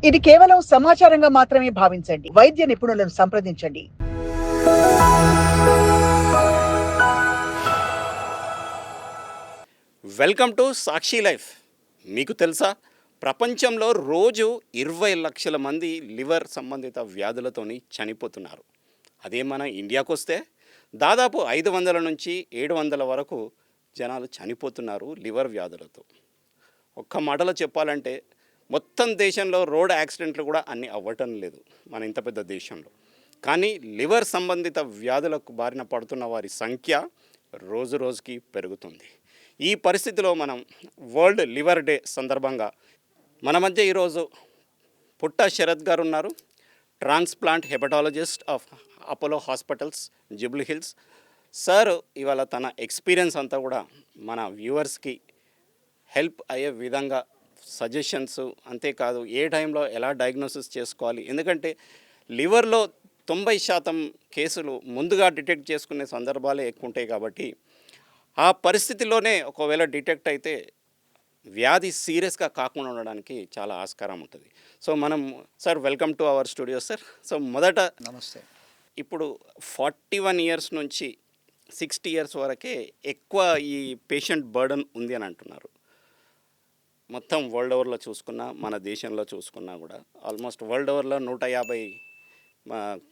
ఇది కేవలం సమాచారంగా మాత్రమే భావించండి. వైద్య నిపుణులను సంప్రదించండి. Welcome to Sakshi life. మీకు తెలుసా, ప్రపంచంలో రోజు 20 లక్షల మంది లివర్ సంబంధిత వ్యాధులతోని చనిపోతున్నారు. అదే మన ఇండియాకు వస్తే దాదాపు 500 నుంచి 700 వరకు జనాలు చనిపోతున్నారు లివర్ వ్యాధులతో. ఒక్క మాటలో చెప్పాలంటే మొత్తం దేశంలో రోడ్ యాక్సిడెంట్లు కూడా అన్నీ అవ్వటం లేదు మన ఇంత పెద్ద దేశంలో. కానీ లివర్ సంబంధిత వ్యాధులకు బారిన పడుతున్న వారి సంఖ్య రోజు రోజుకి పెరుగుతుంది. ఈ పరిస్థితిలో మనం వరల్డ్ లివర్ డే సందర్భంగా మన మధ్య ఈరోజు పుట్ట శరత్ గారు ఉన్నారు, transplant hepatologist of Apollo hospitals Jubilee hills. Sir ఇవాళ తన ఎక్స్పీరియన్స్ అంతా కూడా మన వ్యూవర్స్కి హెల్ప్ అయ్యే విధంగా సజెషన్స్, అంతేకాదు ఏ టైంలో ఎలా డయాగ్నోసిస్ చేసుకోవాలి, ఎందుకంటే లివర్లో 90% కేసులు ముందుగా డిటెక్ట్ చేసుకునే సందర్భాలే ఎక్కువ ఉంటాయి. కాబట్టి ఆ పరిస్థితిలోనే ఒకవేళ డిటెక్ట్ అయితే వ్యాధి సీరియస్గా కాకుండా ఉండడానికి చాలా ఆస్కారం ఉంటుంది. సో మనం sir welcome to our studio sir. So మొదట నమస్తే. ఇప్పుడు 41 ఇయర్స్ నుంచి 60 ఇయర్స్ వరకే ఎక్కువ ఈ పేషెంట్ బర్డన్ ఉంది అని అంటున్నారు. మొత్తం వరల్డ్ ఓవర్లో చూసుకున్నా, మన దేశంలో చూసుకున్నా కూడా ఆల్మోస్ట్ వరల్డ్ ఓవర్లో 150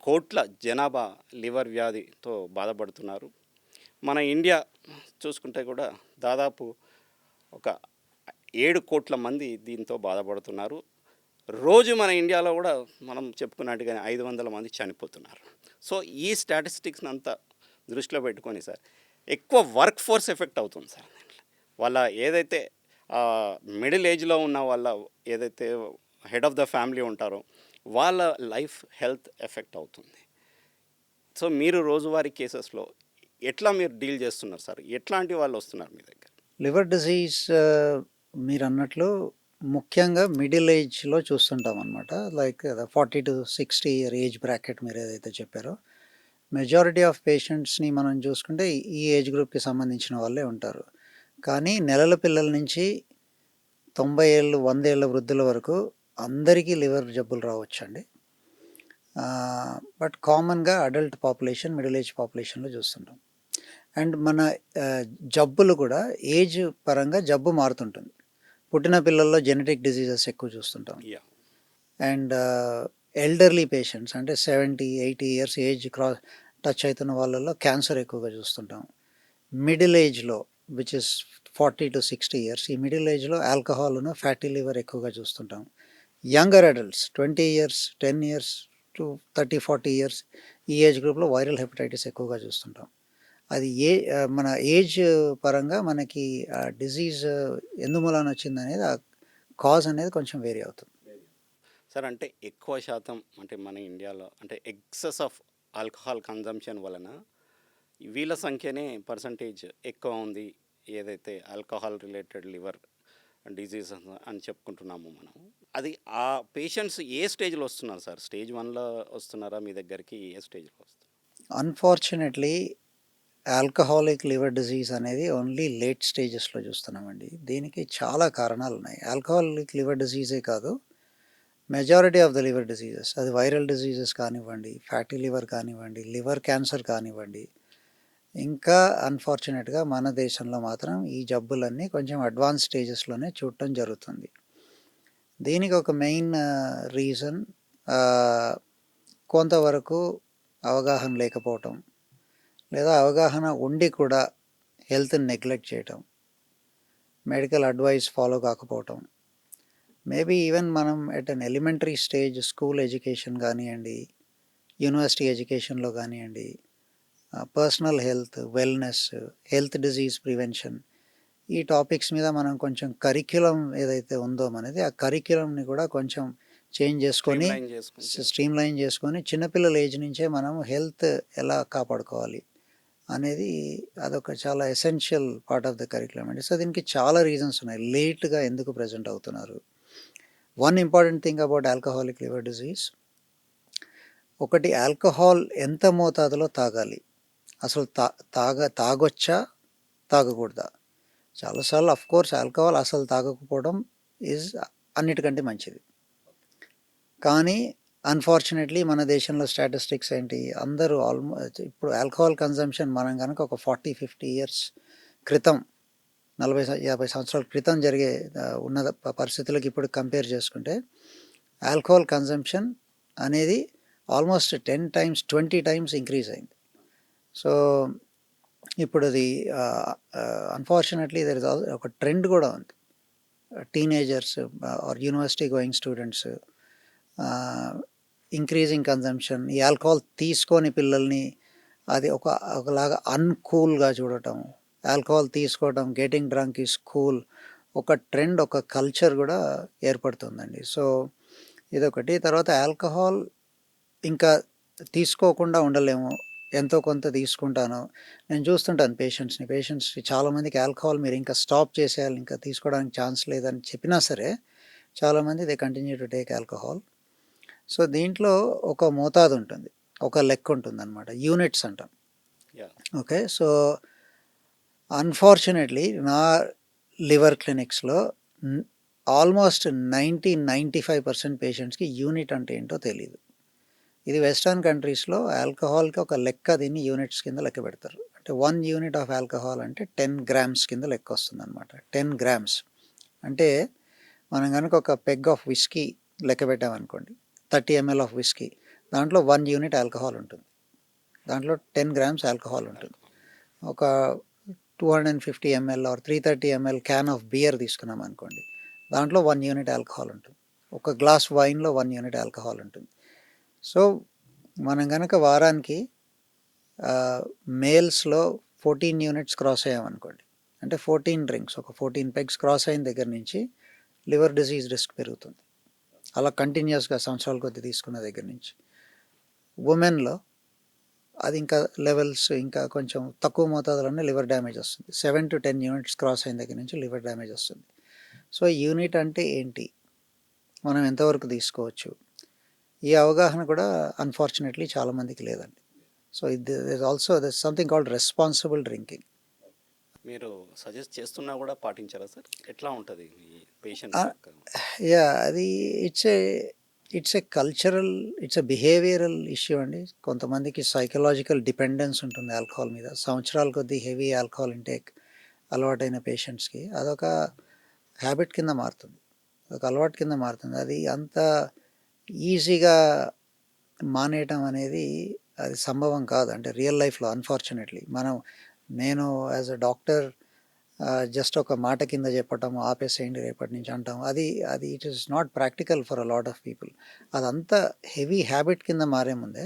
కోట్ల జనాభా లివర్ వ్యాధితో బాధపడుతున్నారు. మన ఇండియా చూసుకుంటే కూడా దాదాపు ఒక 7 కోట్ల మంది దీంతో బాధపడుతున్నారు. రోజు మన ఇండియాలో కూడా మనం చెప్పుకున్నట్టుగానే 500 మంది చనిపోతున్నారు. సో ఈ స్టాటిస్టిక్స్ని అంతా దృష్టిలో పెట్టుకొని సార్ ఎక్కువ వర్క్ ఫోర్స్ ఎఫెక్ట్ అవుతుంది సార్. వాళ్ళ ఏదైతే మిడిల్ ఏజ్లో ఉన్న వాళ్ళ ఏదైతే హెడ్ ఆఫ్ ద ఫ్యామిలీ ఉంటారో వాళ్ళ లైఫ్ హెల్త్ ఎఫెక్ట్ అవుతుంది. సో మీరు రోజువారీ కేసెస్లో ఎట్లా మీరు డీల్ చేస్తున్నారు సార్? ఎట్లాంటి వాళ్ళు వస్తున్నారు మీ దగ్గర? లివర్ డిజీజ్ మీరు అన్నట్లు ముఖ్యంగా మిడిల్ ఏజ్లో చూస్తుంటాం అనమాట. Like 40 to 60 year age bracket మీరు ఏదైతే చెప్పారో, మెజారిటీ ఆఫ్ పేషెంట్స్ని మనం చూసుకుంటే ఈ ఏజ్ గ్రూప్కి సంబంధించిన వాళ్ళే ఉంటారు. కానీ నెలల పిల్లల నుంచి 90 ఏళ్ళు 100 ఏళ్ళ వృద్ధుల వరకు అందరికీ లివర్ జబ్బులు రావచ్చండి. బట్ కామన్గా అడల్ట్ పాపులేషన్, మిడిల్ ఏజ్ పాపులేషన్లో చూస్తుంటాం. అండ్ మన జబ్బులు కూడా ఏజ్ పరంగా జబ్బు మారుతుంటుంది. పుట్టిన పిల్లల్లో జెనెటిక్ డిజీజెస్ ఎక్కువ చూస్తుంటాం. అండ్ ఎల్డర్లీ పేషెంట్స్ అంటే 70-80 ఇయర్స్ ఏజ్ టచ్ అవుతున్న వాళ్ళల్లో క్యాన్సర్ ఎక్కువగా చూస్తుంటాం. మిడిల్ ఏజ్లో విచ్ ఇస్ 40 to 60 ఇయర్స్, ఈ మిడిల్ ఏజ్లో ఆల్కహాల్ను ఫ్యాటీ లివర్ ఎక్కువగా చూస్తుంటాం. Younger adults 20 years 10 years to 30-40 years ఈ ఏజ్ గ్రూప్లో వైరల్ హెపటైటిస్ ఎక్కువగా చూస్తుంటాం. అది మన ఏజ్ పరంగా మనకి డిజీజ్ ఎందుమూలన వచ్చింది అనేది ఆ కాజ్ అనేది కొంచెం వేరీ అవుతుంది సార్. అంటే ఎక్కువ శాతం అంటే మన ఇండియాలో అంటే ఎక్సెస్ ఆఫ్ ఆల్కహాల్ కన్జంప్షన్ వలన వీళ్ళ సంఖ్యనే పర్సంటేజ్ ఎక్కువ ఉంది, ఏదైతే ఆల్కహాల్ రిలేటెడ్ లివర్ డిజీజ్ అని చెప్పుకుంటున్నాము మనం. అది ఆ పేషెంట్స్ ఏ స్టేజ్లో వస్తున్నారు సార్? స్టేజ్ 1లో వస్తున్నారా మీ దగ్గరికి? ఏ స్టేజ్లో వస్తున్నారు? అన్ఫార్చునేట్లీ ఆల్కహాలిక్ లివర్ డిజీజ్ అనేది ఓన్లీ లేట్ స్టేజెస్లో చూస్తున్నామండి. దీనికి చాలా కారణాలు ఉన్నాయి. ఆల్కహాలిక్ లివర్ డిజీజే కాదు, majority of the liver diseases, అది వైరల్ డిజీజెస్ కానివ్వండి, ఫ్యాటీ లివర్ కానివ్వండి, లివర్ క్యాన్సర్ కానివ్వండి, ఇంకా అన్ఫార్చునేట్గా మన దేశంలో మాత్రం ఈ జబ్బులన్నీ కొంచెం అడ్వాన్స్ స్టేజెస్లోనే చూడటం జరుగుతుంది. దీనికి ఒక మెయిన్ రీజన్ కొంతవరకు అవగాహన లేకపోవటం, లేదా అవగాహన ఉండి కూడా హెల్త్ని నెగ్లెక్ట్ చేయటం, మెడికల్ అడ్వైస్ ఫాలో కాకపోవటం, మేబీ ఈవెన్ మనం at an elementary stage school education కానివ్వండి, యూనివర్సిటీ ఎడ్యుకేషన్లో కానివ్వండి, personal health, wellness, health disease prevention, ఈ టాపిక్స్ మీద మనం కొంచెం కరిక్యులం ఏదైతే ఉందో మనది, ఆ కరిక్యులంని కూడా కొంచెం చేంజ్ చేసుకొని స్ట్రీమ్లైన్ చేసుకొని చిన్నపిల్లల ఏజ్ నుంచే మనం హెల్త్ ఎలా కాపాడుకోవాలి అనేది అదొక చాలా essential part of the curriculum అండి. సో దీనికి చాలా రీజన్స్ ఉన్నాయి లేట్గా ఎందుకు ప్రజెంట్ అవుతున్నారు. One important thing about alcoholic liver disease, ఒకటి ఆల్కహాల్ ఎంత మోతాదులో తాగాలి, అసలు తాగొచ్చా తాగకూడదా. చాలాసార్లు అఫ్కోర్స్ ఆల్కహాల్ అసలు తాగకపోవడం ఈజ్ అన్నిటికంటే మంచిది. కానీ అన్ఫార్చునేట్లీ మన దేశంలో స్టాటిస్టిక్స్ ఏంటి, అందరూ ఆల్మోస్ట్ ఇప్పుడు ఆల్కహాల్ కన్జంప్షన్ మనం కనుక ఒక 40-50 ఇయర్స్ క్రితం, 40-50 సంవత్సరాల క్రితం జరిగే ఉన్న పరిస్థితులకు ఇప్పుడు కంపేర్ చేసుకుంటే ఆల్కహాల్ కన్జంప్షన్ అనేది ఆల్మోస్ట్ 10 times 20 times ఇంక్రీజ్ అయింది. సో ఇప్పుడు అది అన్ఫార్చునేట్లీ దర్ ఇస్ ఒక ట్రెండ్ కూడా ఉంది. Teenagers are university going students increasing consumption, ఈ ఆల్కహాల్ తీసుకొని పిల్లల్ని అది ఒకలాగా అన్కూల్గా చూడటం, ఆల్కహాల్ తీసుకోవడం, గెటింగ్ డ్రంక్ ఈజ్ కూల్, ఒక ట్రెండ్, ఒక కల్చర్ కూడా ఏర్పడుతుందండి. సో ఇదొకటి. తర్వాత ఆల్కహాల్ ఇంకా తీసుకోకుండా ఉండలేము, ఎంతో కొంత తీసుకుంటాను. నేను చూస్తుంటాను పేషెంట్స్ చాలామందికి ఆల్కహాల్ మీరు ఇంకా స్టాప్ చేసేయాలి, ఇంకా తీసుకోవడానికి ఛాన్స్ లేదని చెప్పినా సరే చాలామంది they continue to take alcohol. So దీంట్లో ఒక మోతాదు ఉంటుంది, ఒక లెక్క ఉంటుందన్నమాట, యూనిట్స్ అంటాం. ఓకే. సో అన్ఫార్చునేట్లీ నా లివర్ క్లినిక్స్లో ఆల్మోస్ట్ 90-95% పేషెంట్స్కి యూనిట్ అంటే ఏంటో తెలియదు. ఇది వెస్టర్న్ కంట్రీస్లో ఆల్కహాల్కి ఒక లెక్క, దీన్ని యూనిట్స్ కింద లెక్క పెడతారు. అంటే 1 unit ఆఫ్ ఆల్కహాల్ అంటే 10 grams కింద లెక్క వస్తుంది అనమాట. 10 grams అంటే మనం కనుక ఒక పెగ్ ఆఫ్ విస్కీ లెక్క పెట్టామనుకోండి, 30 ml ఆఫ్ విస్కీ, దాంట్లో 1 unit ఆల్కహాల్ ఉంటుంది, దాంట్లో 10 grams ఆల్కహాల్ ఉంటుంది. ఒక 250 ml or 330 ml can of beer తీసుకున్నాం అనుకోండి, దాంట్లో 1 unit ఆల్కహాల్ ఉంటుంది. ఒక గ్లాస్ వైన్లో 1 unit ఆల్కహాల్ ఉంటుంది. సో మనం కనుక వారానికి మేల్స్లో 14 units క్రాస్ అయ్యామనుకోండి, అంటే 14 drinks, ఒక 14 pegs క్రాస్ అయిన దగ్గర నుంచి లివర్ డిసీజ్ రిస్క్ పెరుగుతుంది. అలా కంటిన్యూస్గా సంవత్సరాల కొద్ది తీసుకున్న దగ్గర నుంచి. ఉమెన్లో అది ఇంకా లెవెల్స్ ఇంకా కొంచెం తక్కువ మోతాదులోనే లివర్ డ్యామేజ్ వస్తుంది. 7 to 10 units క్రాస్ అయిన దగ్గర నుంచి లివర్ డ్యామేజ్ వస్తుంది. సో యూనిట్ అంటే ఏంటి, మనం ఎంతవరకు తీసుకోవచ్చు, ఈ అవగాహన కూడా అన్ఫార్చునేట్లీ చాలామందికి లేదండి. So there's something called responsible drinking. మీరు సజెస్ట్ చేస్తున్నా కూడా పాటించారా సార్? ఎట్లా ఉంటుంది మీ పేషెంట్? యా, అది it's a cultural, it's a behavioural issue అండి. కొంతమందికి సైకలాజికల్ డిపెండెన్స్ ఉంటుంది ఆల్కహాల్ మీద. సంవత్సరాల కొద్దీ హెవీ ఆల్కహాల్ ఇంటేక్ అలవాటైన పేషెంట్స్కి అదొక హ్యాబిట్ కింద మారుతుంది, ఒక అలవాటు కింద మారుతుంది. అది అంత ఈజీగా మానేయటం అనేది అది సంభవం కాదు, అంటే రియల్ లైఫ్లో అన్ఫార్చునేట్లీ. నేను యాజ్ అ డాక్టర్ జస్ట్ ఒక మాట కింద చెప్పటం, ఆపేసేయండి రేపటి నుంచి అంటాం, అది it is not practical for a lot of people. అదంతా హెవీ హ్యాబిట్ కింద మారే ముందే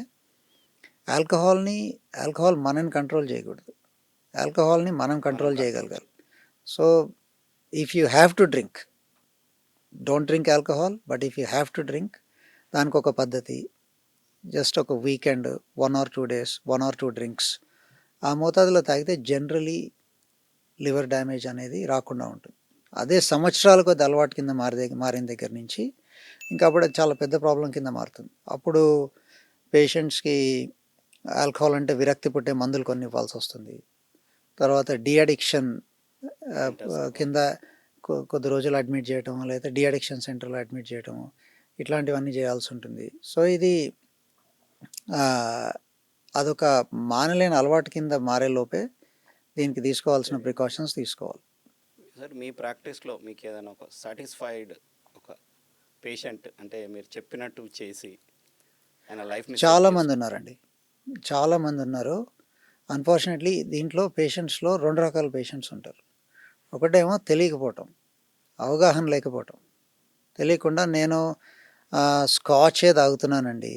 ఆల్కహాల్ మనని కంట్రోల్ చేయకూడదు, ఆల్కహాల్ని మనం కంట్రోల్ చేయగలగాలి. So if you have to drink, don't drink alcohol, but if you have to drink, దానికి ఒక పద్ధతి, జస్ట్ ఒక weekend 1 or 2 days 1 or 2 drinks ఆ మోతాదులో తాగితే జనరలీ లివర్ డ్యామేజ్ అనేది రాకుండా ఉంటుంది. అదే సంవత్సరాల కొద్ది అలవాటు కింద మారిన దగ్గర నుంచి ఇంకా అప్పుడు చాలా పెద్ద ప్రాబ్లం కింద మారుతుంది. అప్పుడు పేషెంట్స్కి ఆల్కహాల్ అంటే విరక్తి పుట్టే మందులు కొన్ని ఇవ్వాల్సి వస్తుంది. తర్వాత డీఅడిక్షన్ కింద కొద్ది రోజులు అడ్మిట్ చేయటం, లేదా డీఅడిక్షన్ సెంటర్లో అడ్మిట్ చేయటం, ఇట్లాంటివన్నీ చేయాల్సి ఉంటుంది. సో ఇది అదొక మానలేని అలవాటు కింద మారే లోపే దీనికి తీసుకోవాల్సిన ప్రికాషన్స్ తీసుకోవాలి. సార్ మీ ప్రాక్టీస్లో మీకు ఏదైనా ఒక సాటిస్ఫైడ్ ఒక పేషెంట్ అంటే మీరు చెప్పినట్టు చేసి ఆయన లైఫ్ని చాలామంది ఉన్నారండి, చాలామంది ఉన్నారు. అన్ఫార్చునేట్లీ దీంట్లో పేషెంట్స్లో 2 రకాల పేషెంట్స్ ఉంటారు. ఒకటేమో తెలియకపోవటం, అవగాహన లేకపోవటం, తెలియకుండా నేను స్కాచే తాగుతున్నానండి,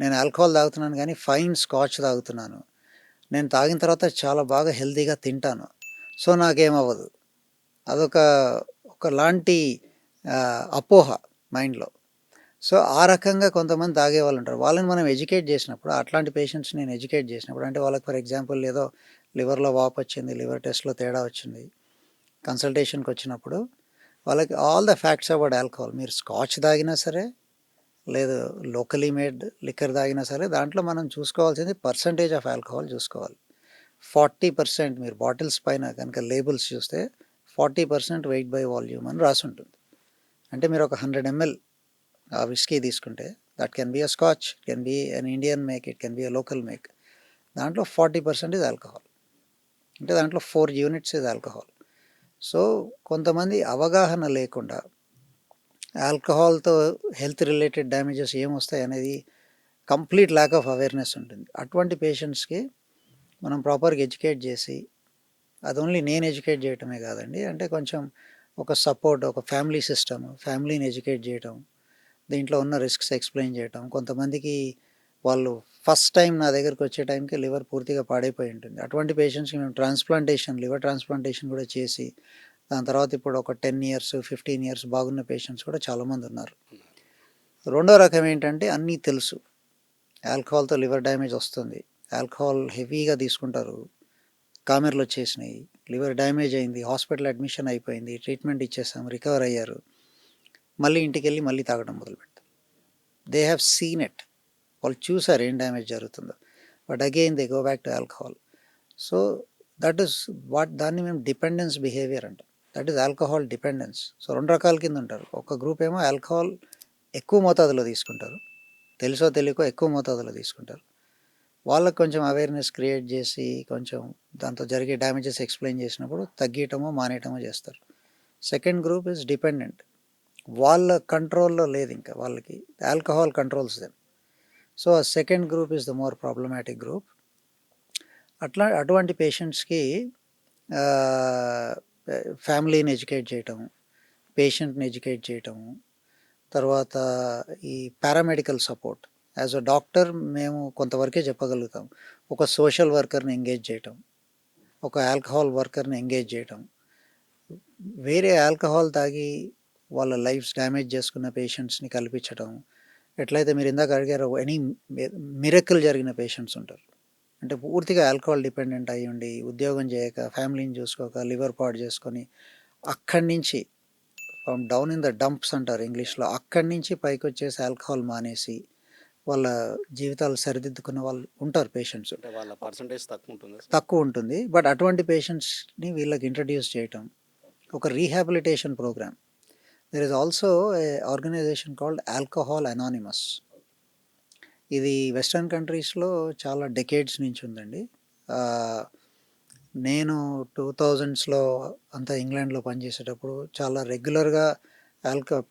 నేను ఆల్కహాల్ తాగుతున్నాను కానీ ఫైన్ స్కాచ్ తాగుతున్నాను, నేను తాగిన తర్వాత చాలా బాగా హెల్తీగా తింటాను, సో నాకేమవ్వదు, ఒకలాంటి అపోహ మైండ్లో. సో ఆ రకంగా కొంతమంది తాగే వాళ్ళు ఉంటారు. వాళ్ళని మనం ఎడ్యుకేట్ చేసినప్పుడు, అట్లాంటి పేషెంట్స్ నేను ఎడ్యుకేట్ చేసినప్పుడు, అంటే వాళ్ళకి ఫర్ ఎగ్జాంపుల్ ఏదో లివర్లో వాపు వచ్చింది, లివర్ టెస్ట్లో తేడా వచ్చింది, కన్సల్టేషన్కి వచ్చినప్పుడు వాళ్ళకి all the facts about alcohol, మీరు స్కాచ్ తాగినా సరే, లేదు లోకలీ మేడ్ లిక్కర్ తాగినా సరే, దాంట్లో మనం చూసుకోవాల్సింది పర్సంటేజ్ ఆఫ్ ఆల్కహాల్ చూసుకోవాలి. 40% మీరు బాటిల్స్ పైన కనుక లేబుల్స్ చూస్తే 40% వెయిట్ బై వాల్యూమ్ అని రాసి ఉంటుంది. అంటే మీరు ఒక 100 ml ఆ విస్కీ తీసుకుంటే that can be a scotch, can be an Indian make, it can be a local make. దాంట్లో 40% ఇస్ ఆల్కహాల్, అంటే దాంట్లో 4 యూనిట్స్ ఇస్ ఆల్కహాల్. సో కొంతమంది అవగాహన లేకుండా ఆల్కహాల్తో హెల్త్ రిలేటెడ్ డ్యామేజెస్ ఏమొస్తాయి అనేది కంప్లీట్ ల్యాక్ ఆఫ్ అవేర్నెస్ ఉంటుంది. అటువంటి పేషెంట్స్కి మనం ప్రాపర్గా ఎడ్యుకేట్ చేసి, అది ఓన్లీ నేను ఎడ్యుకేట్ చేయటమే కాదండి, అంటే కొంచెం ఒక సపోర్ట్, ఒక ఫ్యామిలీ సిస్టమ్, ఫ్యామిలీని ఎడ్యుకేట్ చేయటం, దీంట్లో ఉన్న రిస్క్స్ ఎక్స్ప్లెయిన్ చేయటం. కొంతమందికి వాళ్ళు ఫస్ట్ టైం నా దగ్గరికి వచ్చే టైంకి లివర్ పూర్తిగా పాడైపోయి ఉంటుంది. అటువంటి పేషెంట్స్కి మేము ట్రాన్స్ప్లాంటేషన్, లివర్ ట్రాన్స్ప్లాంటేషన్ కూడా చేసి, దాని తర్వాత ఇప్పుడు ఒక 10 ఇయర్స్ 15 ఇయర్స్ బాగున్న పేషెంట్స్ కూడా చాలామంది ఉన్నారు. రెండో రకం ఏంటంటే అన్నీ తెలుసు, ఆల్కహాల్తో లివర్ డ్యామేజ్ వస్తుంది, ఆల్కహాల్ హెవీగా తీసుకుంటారు, కామెర్లు వచ్చేసినాయి, లివర్ డ్యామేజ్ అయింది, హాస్పిటల్ అడ్మిషన్ అయిపోయింది, ట్రీట్మెంట్ ఇచ్చేసాం, రికవర్ అయ్యారు, మళ్ళీ ఇంటికి వెళ్ళి మళ్ళీ తాగడం మొదలుపెడతారు. దే హ్యావ్ సీన్ ఇట్, వాళ్ళు చూసారు ఏం డ్యామేజ్ జరుగుతుందో, but again they go back to alcohol. So that is what, దాన్ని మేము డిపెండెన్స్ బిహేవియర్ అంటాం. That is alcohol dependence. So 2 రకాల కింద ఉంటారు. ఒక గ్రూప్ ఏమో ఆల్కహాల్ ఎక్కువ మోతాదులో తీసుకుంటారు, తెలుసో తెలియకో ఎక్కువ మోతాదులో తీసుకుంటారు, వాళ్ళకి కొంచెం అవేర్నెస్ క్రియేట్ చేసి కొంచెం దాంతో జరిగే డ్యామేజెస్ ఎక్స్ప్లెయిన్ చేసినప్పుడు తగ్గియటమో మానేయటమో చేస్తారు. సెకండ్ గ్రూప్ ఇస్ డిపెండెంట్, వాళ్ళ కంట్రోల్లో లేదు, ఇంకా వాళ్ళకి ఆల్కహాల్ కంట్రోల్స్ దెమ్. సో ఆ second group is the more problematic group. అటువంటి పేషెంట్స్కి ఫ్యామిలీని ఎడ్యుకేట్ చేయటము, పేషెంట్ని ఎడ్యుకేట్ చేయటము, తర్వాత ఈ paramedical support. As a doctor మేము కొంతవరకే చెప్పగలుగుతాం. ఒక సోషల్ వర్కర్ని ఎంగేజ్ చేయటం, ఒక ఆల్కహాల్ వర్కర్ని ఎంగేజ్ చేయటం, వేరే ఆల్కహాల్ తాగి వాళ్ళ లైఫ్స్ డ్యామేజ్ చేసుకున్న పేషెంట్స్ని కల్పించడం. ఎట్లయితే మీరు ఇందాక అడిగారో, ఎనీ మిరకిల్ జరిగిన పేషెంట్స్ ఉంటారు, అంటే పూర్తిగా ఆల్కహాల్ డిపెండెంట్ అయ్యి ఉండి ఉద్యోగం చేయక, ఫ్యామిలీని చూసుకోక, లివర్ పాడు చేసుకొని, అక్కడి నుంచి from down in the dumps అంటారు ఇంగ్లీష్లో, అక్కడి నుంచి పైకి వచ్చేసి ఆల్కహాల్ మానేసి వాళ్ళ జీవితాలు సరిదిద్దుకున్న వాళ్ళు ఉంటారు పేషెంట్స్. అంటే వాళ్ళ పర్సంటేజ్ తక్కువ ఉంటుంది. తక్కువ ఉంటుంది, బట్ అటువంటి పేషెంట్స్ని వీళ్ళకి ఇంట్రడ్యూస్ చేయటం, ఒక rehabilitation programme. There is also a organisation called alcohol anonymous. ఇది వెస్ట్రన్ కంట్రీస్లో చాలా డెకేడ్స్ నుంచి ఉందండి. నేను 2000స్లో అంతా ఇంగ్లాండ్లో పనిచేసేటప్పుడు చాలా రెగ్యులర్గా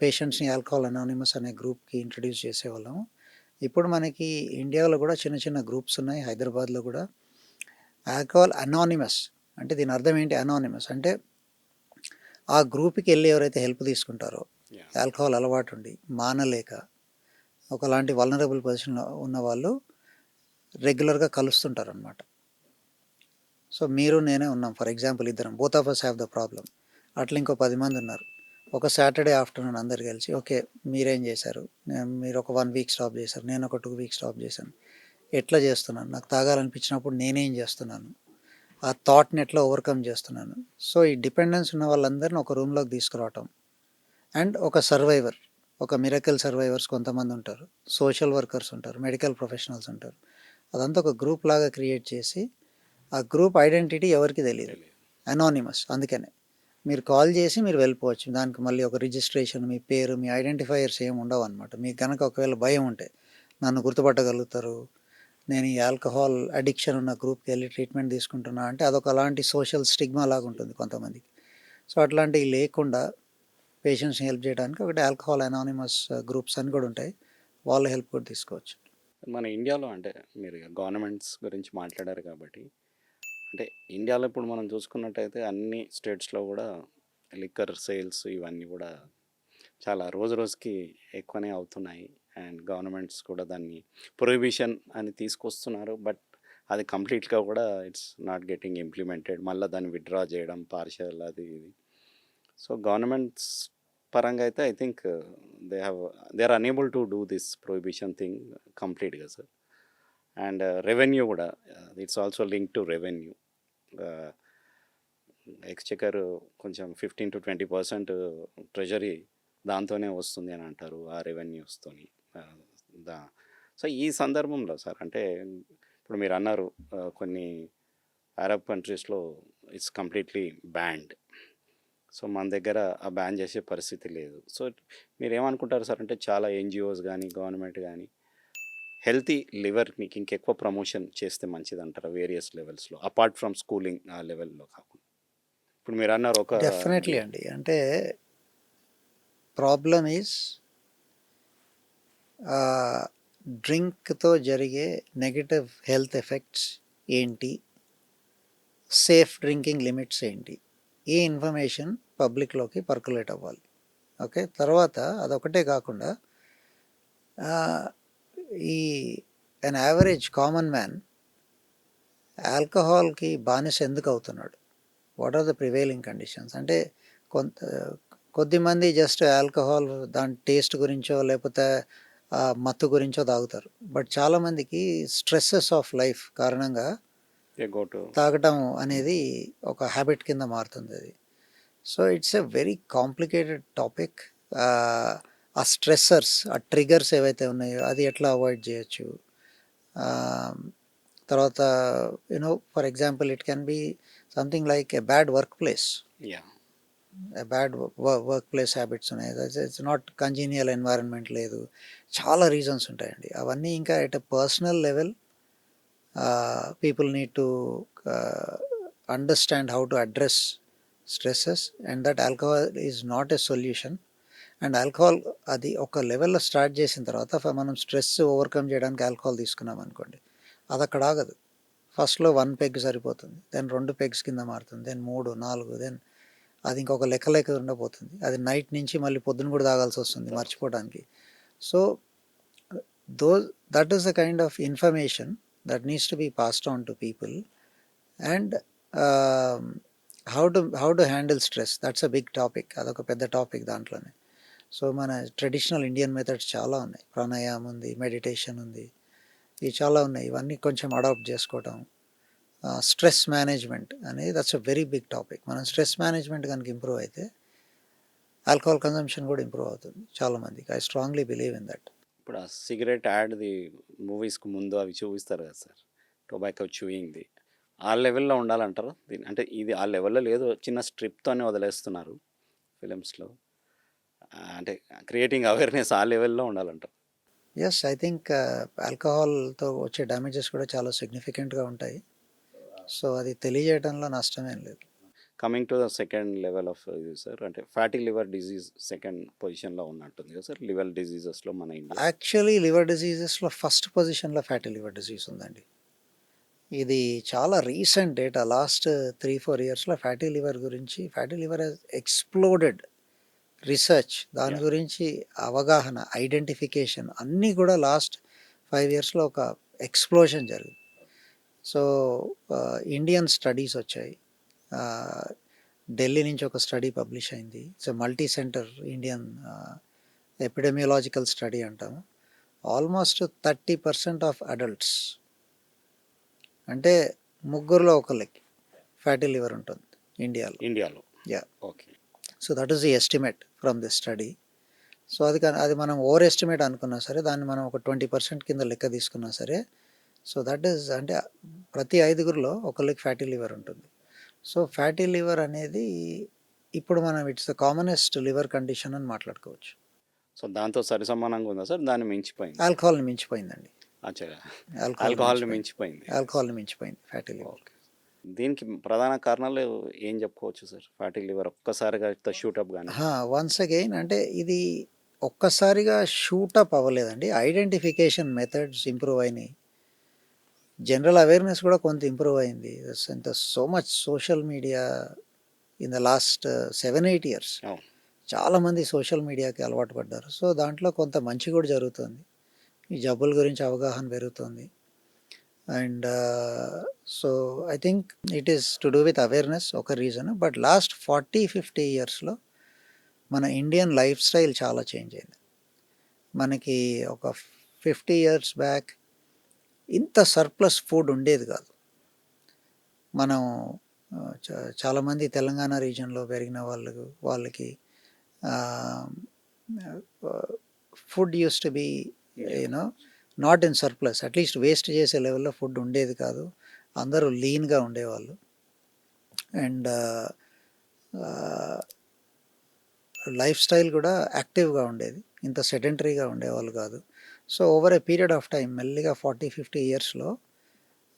పేషెంట్స్ని ఆల్కహాల్ అనానిమస్ అనే గ్రూప్కి ఇంట్రడ్యూస్ చేసేవాళ్ళము. ఇప్పుడు మనకి ఇండియాలో కూడా చిన్న చిన్న గ్రూప్స్ ఉన్నాయి, హైదరాబాద్లో కూడా. ఆల్కహాల్ అనానిమస్ అంటే దీని అర్థం ఏంటి? అనానిమస్ అంటే ఆ గ్రూప్కి వెళ్ళి ఎవరైతే హెల్ప్ తీసుకుంటారో, ఆల్కహాల్ అలవాటు ఉండి మానలేక ఒకలాంటి వల్నరబుల్ పొజిషన్లో ఉన్న వాళ్ళు రెగ్యులర్గా కలుస్తుంటారు అనమాట. సో మీరు నేనే ఉన్నాం, ఫర్ ఎగ్జాంపుల్ ఇద్దరం, both of us have the problem. అట్లా ఇంకో 10 మంది ఉన్నారు. ఒక సాటర్డే ఆఫ్టర్నూన్ అందరు కలిసి, ఓకే మీరేం చేశారు, మీరు ఒక 1 వీక్ స్టాప్ చేశారు, నేను ఒక 2 వీక్స్ స్టాప్ చేశాను, ఎట్లా చేస్తున్నాను, నాకు తాగాలనిపించినప్పుడు నేనేం చేస్తున్నాను, ఆ థాట్ని ఎట్లా ఓవర్కమ్ చేస్తున్నాను. సో ఈ డిపెండెన్స్ ఉన్న వాళ్ళందరిని ఒక రూమ్లోకి తీసుకురావటం, అండ్ ఒక సర్వైవర్, ఒక మిరకల్ సర్వైవర్స్ కొంతమంది ఉంటారు, సోషల్ వర్కర్స్ ఉంటారు, మెడికల్ ప్రొఫెషనల్స్ ఉంటారు, అదంతా ఒక గ్రూప్ లాగా క్రియేట్ చేసి, ఆ గ్రూప్ ఐడెంటిటీ ఎవరికి తెలియదు, అనానిమస్. అందుకనే మీరు కాల్ చేసి మీరు వెళ్ళిపోవచ్చు, దానికి మళ్ళీ ఒక రిజిస్ట్రేషన్, మీ పేరు, మీ ఐడెంటిఫైయర్స్ ఏమి ఉండవు అనమాట. మీకు కనుక ఒకవేళ భయం ఉంటే నన్ను గుర్తుపట్టగలుగుతారు, నేను ఈ ఆల్కహాల్ అడిక్షన్ ఉన్న గ్రూప్కి వెళ్ళి ట్రీట్మెంట్ తీసుకుంటున్నా అంటే అదొక అలాంటి సోషల్ స్టిగ్మా లాగా ఉంటుంది కొంతమందికి. సో అట్లాంటివి లేకుండా పేషెంట్స్ని హెల్ప్ చేయడానికి ఒకటి ఆల్కహాల్ అనానిమస్ గ్రూప్స్ అని కూడా ఉంటాయి, వాళ్ళ హెల్ప్ కూడా తీసుకోవచ్చు. మన ఇండియాలో అంటే మీరు గవర్నమెంట్స్ గురించి మాట్లాడారు కాబట్టి, అంటే ఇండియాలో ఇప్పుడు మనం చూసుకున్నట్టయితే అన్ని స్టేట్స్లో కూడా లిక్కర్ సేల్స్ ఇవన్నీ కూడా చాలా రోజు రోజుకి ఎక్కువనే అవుతున్నాయి. అండ్ గవర్నమెంట్స్ కూడా దాన్ని ప్రొహిబిషన్ అని తీసుకొస్తున్నారు, బట్ అది కంప్లీట్గా కూడా ఇట్స్ నాట్ గెటింగ్ ఇంప్లిమెంటెడ్. మళ్ళీ దాన్ని విత్డ్రా చేయడం పార్షియల్ అది ఇది. సో గవర్నమెంట్స్ పరంగా అయితే I think they are unable to do this prohibition thing కంప్లీట్గా సార్. అండ్ రెవెన్యూ కూడా it's also link to revenue. Exchequer కొంచెం 15-20% ట్రెజరీ దాంతోనే వస్తుంది అని అంటారు, ఆ రెవెన్యూస్తోని. దా సో ఈ సందర్భంలో సార్, అంటే ఇప్పుడు మీరు అన్నారు కొన్ని అరబ్ కంట్రీస్లో ఇట్స్ కంప్లీట్లీ బ్యాండ్. సో మన దగ్గర ఆ బ్యాన్ చేసే పరిస్థితి లేదు. సో మీరేమనుకుంటారు సార్? అంటే చాలా ఎన్‌జీఓస్ గానీ, గవర్నమెంట్ గానీ హెల్తీ లివర్‌ని ఇంకెక్కువ ప్రమోషన్ చేస్తే మంచిదంటారా వేరియస్ లెవెల్స్‌లో? అపార్ట్ ఫ్రమ్ స్కూలింగ్ ఆ లెవెల్‌లో కాకుండా. ఇప్పుడు మీరన్నారు ఒక డెఫినెట్లీ అండి. అంటే ప్రాబ్లమ్ ఈజ్ డ్రింక్‌తో జరిగే నెగెటివ్ హెల్త్ ఎఫెక్ట్స్ ఏంటి? సేఫ్ డ్రింకింగ్ లిమిట్స్ ఏంటి? ఈ ఇన్ఫర్మేషన్ పబ్లిక్‌లోకి పర్కులేట్ అవ్వాలి. ఓకే. తర్వాత అదొకటే కాకుండా ఈ అన్ యావరేజ్ కామన్ మ్యాన్ ఆల్కహాల్‌కి బానిస ఎందుకు అవుతున్నాడు? What are the prevailing conditions? అంటే కొంత కొద్దిమంది జస్ట్ ఆల్కహాల్ దాని టేస్ట్ గురించో లేకపోతే మత్తు గురించో తాగుతారు. బట్ చాలామందికి స్ట్రెస్సెస్ ఆఫ్ లైఫ్ కారణంగా గో టు తాగటం అనేది ఒక హ్యాబిట్ కింద మారుతుంది అది. So it's a very complicated topic. ఆ స్ట్రెస్సర్స్, ఆ ట్రిగర్స్ ఏవైతే ఉన్నాయో అది ఎట్లా అవాయిడ్ చేయొచ్చు? తర్వాత for example it can be something like a bad work place. Yeah! Bad work place habits ఉన్నాయి. ఇట్స్ నాట్ కంజీనియల్ ఎన్వైరన్మెంట్ లేదు. చాలా రీజన్స్ ఉంటాయండి. అవన్నీ ఇంకా at a personal level people need to understand how to address stresses and that alcohol is not a solution. And alcohol అది ఒక లెవెల్లో start చేసిన తర్వాత మనం స్ట్రెస్ ఓవర్కమ్ చేయడానికి ఆల్కహాల్ తీసుకున్నాం అనుకోండి, అది అక్కడ ఆగదు. ఫస్ట్లో 1 పెగ్ సరిపోతుంది, దెన్ 2 పెగ్స్ కింద మారుతుంది, దెన్ 3, 4, దెన్ అది ఇంకొక లెక్క లేకుండా పోతుంది. అది నైట్ నుంచి మళ్ళీ పొద్దున కూడా తాగాల్సి వస్తుంది మర్చిపోవడానికి. So that is the kind of information that needs to be passed on to people. And how to handle stress, that's a big topic. అదొక పెద్ద టాపిక్ దాంట్లోనే. సో మన ట్రెడిషనల్ ఇండియన్ మెథడ్స్ చాలా ఉన్నాయి. ప్రాణాయామం ఉంది, మెడిటేషన్ ఉంది, ఇవి చాలా ఉన్నాయి. ఇవన్నీ కొంచెం అడాప్ట్ చేసుకోవటం. స్ట్రెస్ మేనేజ్మెంట్ అనేది that's a very big topic. మనం స్ట్రెస్ మేనేజ్మెంట్ కనుక ఇంప్రూవ్ అయితే ఆల్కహాల్ కన్జంప్షన్ కూడా ఇంప్రూవ్ అవుతుంది చాలామందికి. I strongly believe in that. ఇప్పుడు ఆ సిగరెట్ యాడ్‌ది మూవీస్‌కి ముందు అవి చూపిస్తారు కదా సార్! టొబాకో చూయింగ్‌ది. ఆ లెవెల్‌లో ఉండాలంటారా? అంటే ఇది ఆ లెవెల్‌లో లేదు. చిన్న స్ట్రిప్‌తోనే వదిలేస్తున్నారు ఫిలిమ్స్‌లో. అంటే క్రియేటింగ్ అవేర్‌నెస్ ఆ లెవెల్‌లో ఉండాలంటారు. ఎస్, ఐ థింక్ ఆల్కహాల్తో వచ్చే డ్యామేజెస్ కూడా చాలా సిగ్నిఫికెంట్గా ఉంటాయి. సో అది తెలియజేయడంలో నష్టమేం లేదు. Coming to the second level of ఇది సార్, అంటే ఫ్యాటీ లివర్ డిజీజ్ సెకండ్ పొజిషన్‌లో ఉన్నట్టుంది కదా సార్ లివర్ డిజీజెస్‌లో మన ఇండియా. యాక్చువల్లీ లివర్ డిసీజెస్లో ఫస్ట్ పొజిషన్లో ఫ్యాటీ లివర్ డిసీజ్ ఉందండి. ఇది చాలా రీసెంట్ డేటా. లాస్ట్ 3-4 ఇయర్స్లో fatty liver has exploded. Research దాని యాహ్! గురించి అవగాహన, ఐడెంటిఫికేషన్ అన్నీ కూడా లాస్ట్ 5 ఇయర్స్లో ఒక ఎక్స్ప్లోషన్ జరిగింది. సో ఇండియన్ స్టడీస్ వచ్చాయి. ఢిల్లీ నుంచి ఒక స్టడీ పబ్లిష్ అయింది. It's multi centre Indian epidemiological study అంటాము. ఆల్మోస్ట్ 30% ఆఫ్ అడల్ట్స్, అంటే 3లో ఒకళ్ళకి ఫ్యాటీ లివర్ ఉంటుంది ఇండియాలో. Yeah. Okay. So that is the estimate from this study. So అది మనం ఓవర్ ఎస్టిమేట్ అనుకున్నా సరే, దాన్ని మనం ఒక 20% కింద లెక్క తీసుకున్నా సరే, సో దట్ ఈస్ అంటే ప్రతి 5గురిలో ఒకళ్ళకి ఫ్యాటీ లివర్ ఉంటుంది. సో ఫ్యాటీ లివర్ అనేది ఇప్పుడు మనం it's the commonest liver condition అని మాట్లాడుకోవచ్చు. సో దాంతో సరిసమానంగా ఉందా సార్? దాన్ని మించిపోయింది? ఆల్కహాల్ని మించిపోయిందండి. అచ్చా! ఆల్కహాల్‌ని మించిపోయింది. ఆల్కహాల్ని మించిపోయింది ఫ్యాటీ లివర్. ఓకే. దీనికి ప్రధాన కారణాలు ఏం చెప్పుకోవచ్చు సార్? ఫ్యాటీ లివర్ ఒక్కసారిగా షూటప్ గాని. వన్స్ అగైన్ అంటే ఇది ఒక్కసారిగా షూటప్ అవ్వలేదండి. ఐడెంటిఫికేషన్ మెథడ్స్ ఇంప్రూవ్ అయినాయి. జనరల్ అవేర్నెస్ కూడా కొంత ఇంప్రూవ్ అయింది. So much social media in the last 7-8 years అవును. చాలామంది సోషల్ మీడియాకి అలవాటు పడ్డారు. సో దాంట్లో కొంత మంచి కూడా జరుగుతుంది. ఈ జబ్బుల గురించి అవగాహన పెరుగుతుంది. And so I think it is to do with awareness ఒక రీజన్. బట్ లాస్ట్ 40-50 ఇయర్స్లో మన ఇండియన్ లైఫ్ స్టైల్ చాలా చేంజ్ అయింది. మనకి ఒక 50 ఇయర్స్ బ్యాక్ ఇంత సర్ప్లస్ ఫుడ్ ఉండేది కాదు. మనం చాలామంది తెలంగాణ రీజన్లో పెరిగిన వాళ్ళకి food use to be not in surplus. At least waste చేసే లెవెల్లో ఫుడ్ ఉండేది కాదు. అందరూ లీన్గా ఉండేవాళ్ళు. అండ్ లైఫ్ స్టైల్ కూడా యాక్టివ్గా ఉండేది, ఇంత సెడెంటరీగా ఉండేవాళ్ళు కాదు. So over a period of time మెల్లిగా 40-50 ఇయర్స్లో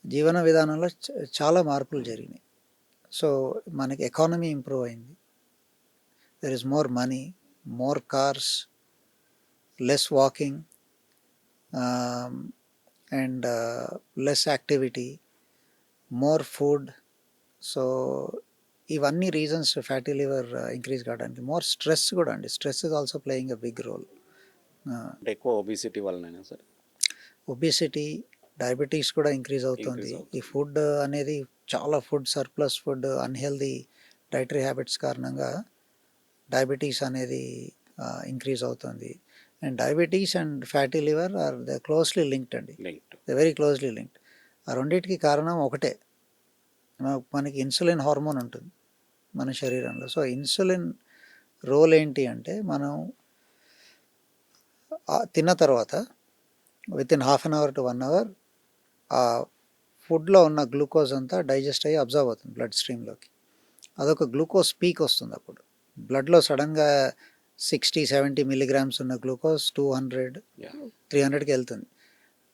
జీవన విధానంలో చాలా మార్పులు జరిగినాయి. సో మనకి ఎకానమీ ఇంప్రూవ్ అయింది, there is more money, more cars, less walking and less activity, more food. So ఇవన్నీ రీజన్స్ ఫ్యాటీ లివర్ ఇంక్రీజ్ కావడానికి. మోర్ స్ట్రెస్ కూడా అండి, stress is also playing a big role. అంటే ఎక్కువ ఒబిసిటీ వల్లనైనా సరే ఒబిసిటీ, డయాబెటీస్ కూడా ఇంక్రీజ్ అవుతుంది. ఈ ఫుడ్ అనేది చాలా food surplus food, unhealthy dietary habits కారణంగా డయాబెటీస్ అనేది ఇంక్రీజ్ అవుతుంది. And diabetes and fatty liver are the closely linked అండి, linked. The very closely linked. ఆ రెండింటికి కారణం ఒకటే, మనకి ఇన్సులిన్ హార్మోన్ ఉంటుంది మన శరీరంలో. సో ఇన్సులిన్ రోల్ ఏంటి అంటే, మనం తిన్న తర్వాత within half an hour to 1 hour ఆ ఫుడ్లో ఉన్న గ్లూకోజ్ అంతా డైజెస్ట్ అయ్యి అబ్జర్వ్ అవుతుంది బ్లడ్ స్ట్రీమ్లోకి. అదొక గ్లూకోజ్ పీక్ వస్తుంది. అప్పుడు బ్లడ్లో సడన్గా 60-70 మిల్లీగ్రామ్స్ ఉన్న గ్లూకోజ్ 200-300కి వెళ్తుంది.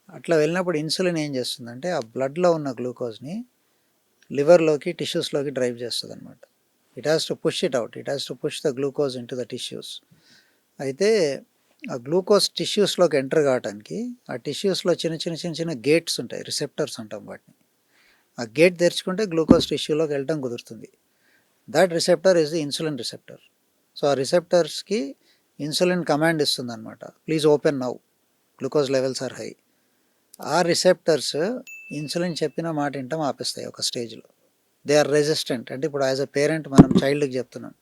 అట్లా వెళ్ళినప్పుడు ఇన్సులిన్ ఏం చేస్తుందంటే, ఆ బ్లడ్లో ఉన్న గ్లూకోజ్ని లివర్లోకి, టిష్యూస్లోకి డ్రైవ్ చేస్తుంది అనమాట. It has to push it out, it has to push the glucose in to the tissues. అయితే ఆ గ్లూకోజ్ టిష్యూస్లోకి ఎంటర్ కావడానికి ఆ టిష్యూస్లో చిన్న చిన్న చిన్న చిన్న గేట్స్ ఉంటాయి, రిసెప్టర్స్ అంటాం వాటిని. ఆ గేట్ తెరుచుకుంటే గ్లూకోజ్ టిష్యూలోకి వెళ్ళడం కుదురుతుంది. That receptor is the insulin receptor. So ఆ రిసెప్టర్స్కి ఇన్సులిన్ కమాండ్ ఇస్తుంది అనమాట, please open now, glucose levels are high. ఆ రిసెప్టర్స్ ఇన్సులిన్ చెప్పిన మాట వింటాం ఆపేస్తాయి ఒక స్టేజ్లో. They are resistant. అంటే ఇప్పుడు యాజ్ అ పేరెంట్ మనం చైల్డ్కి చెప్తున్నాం,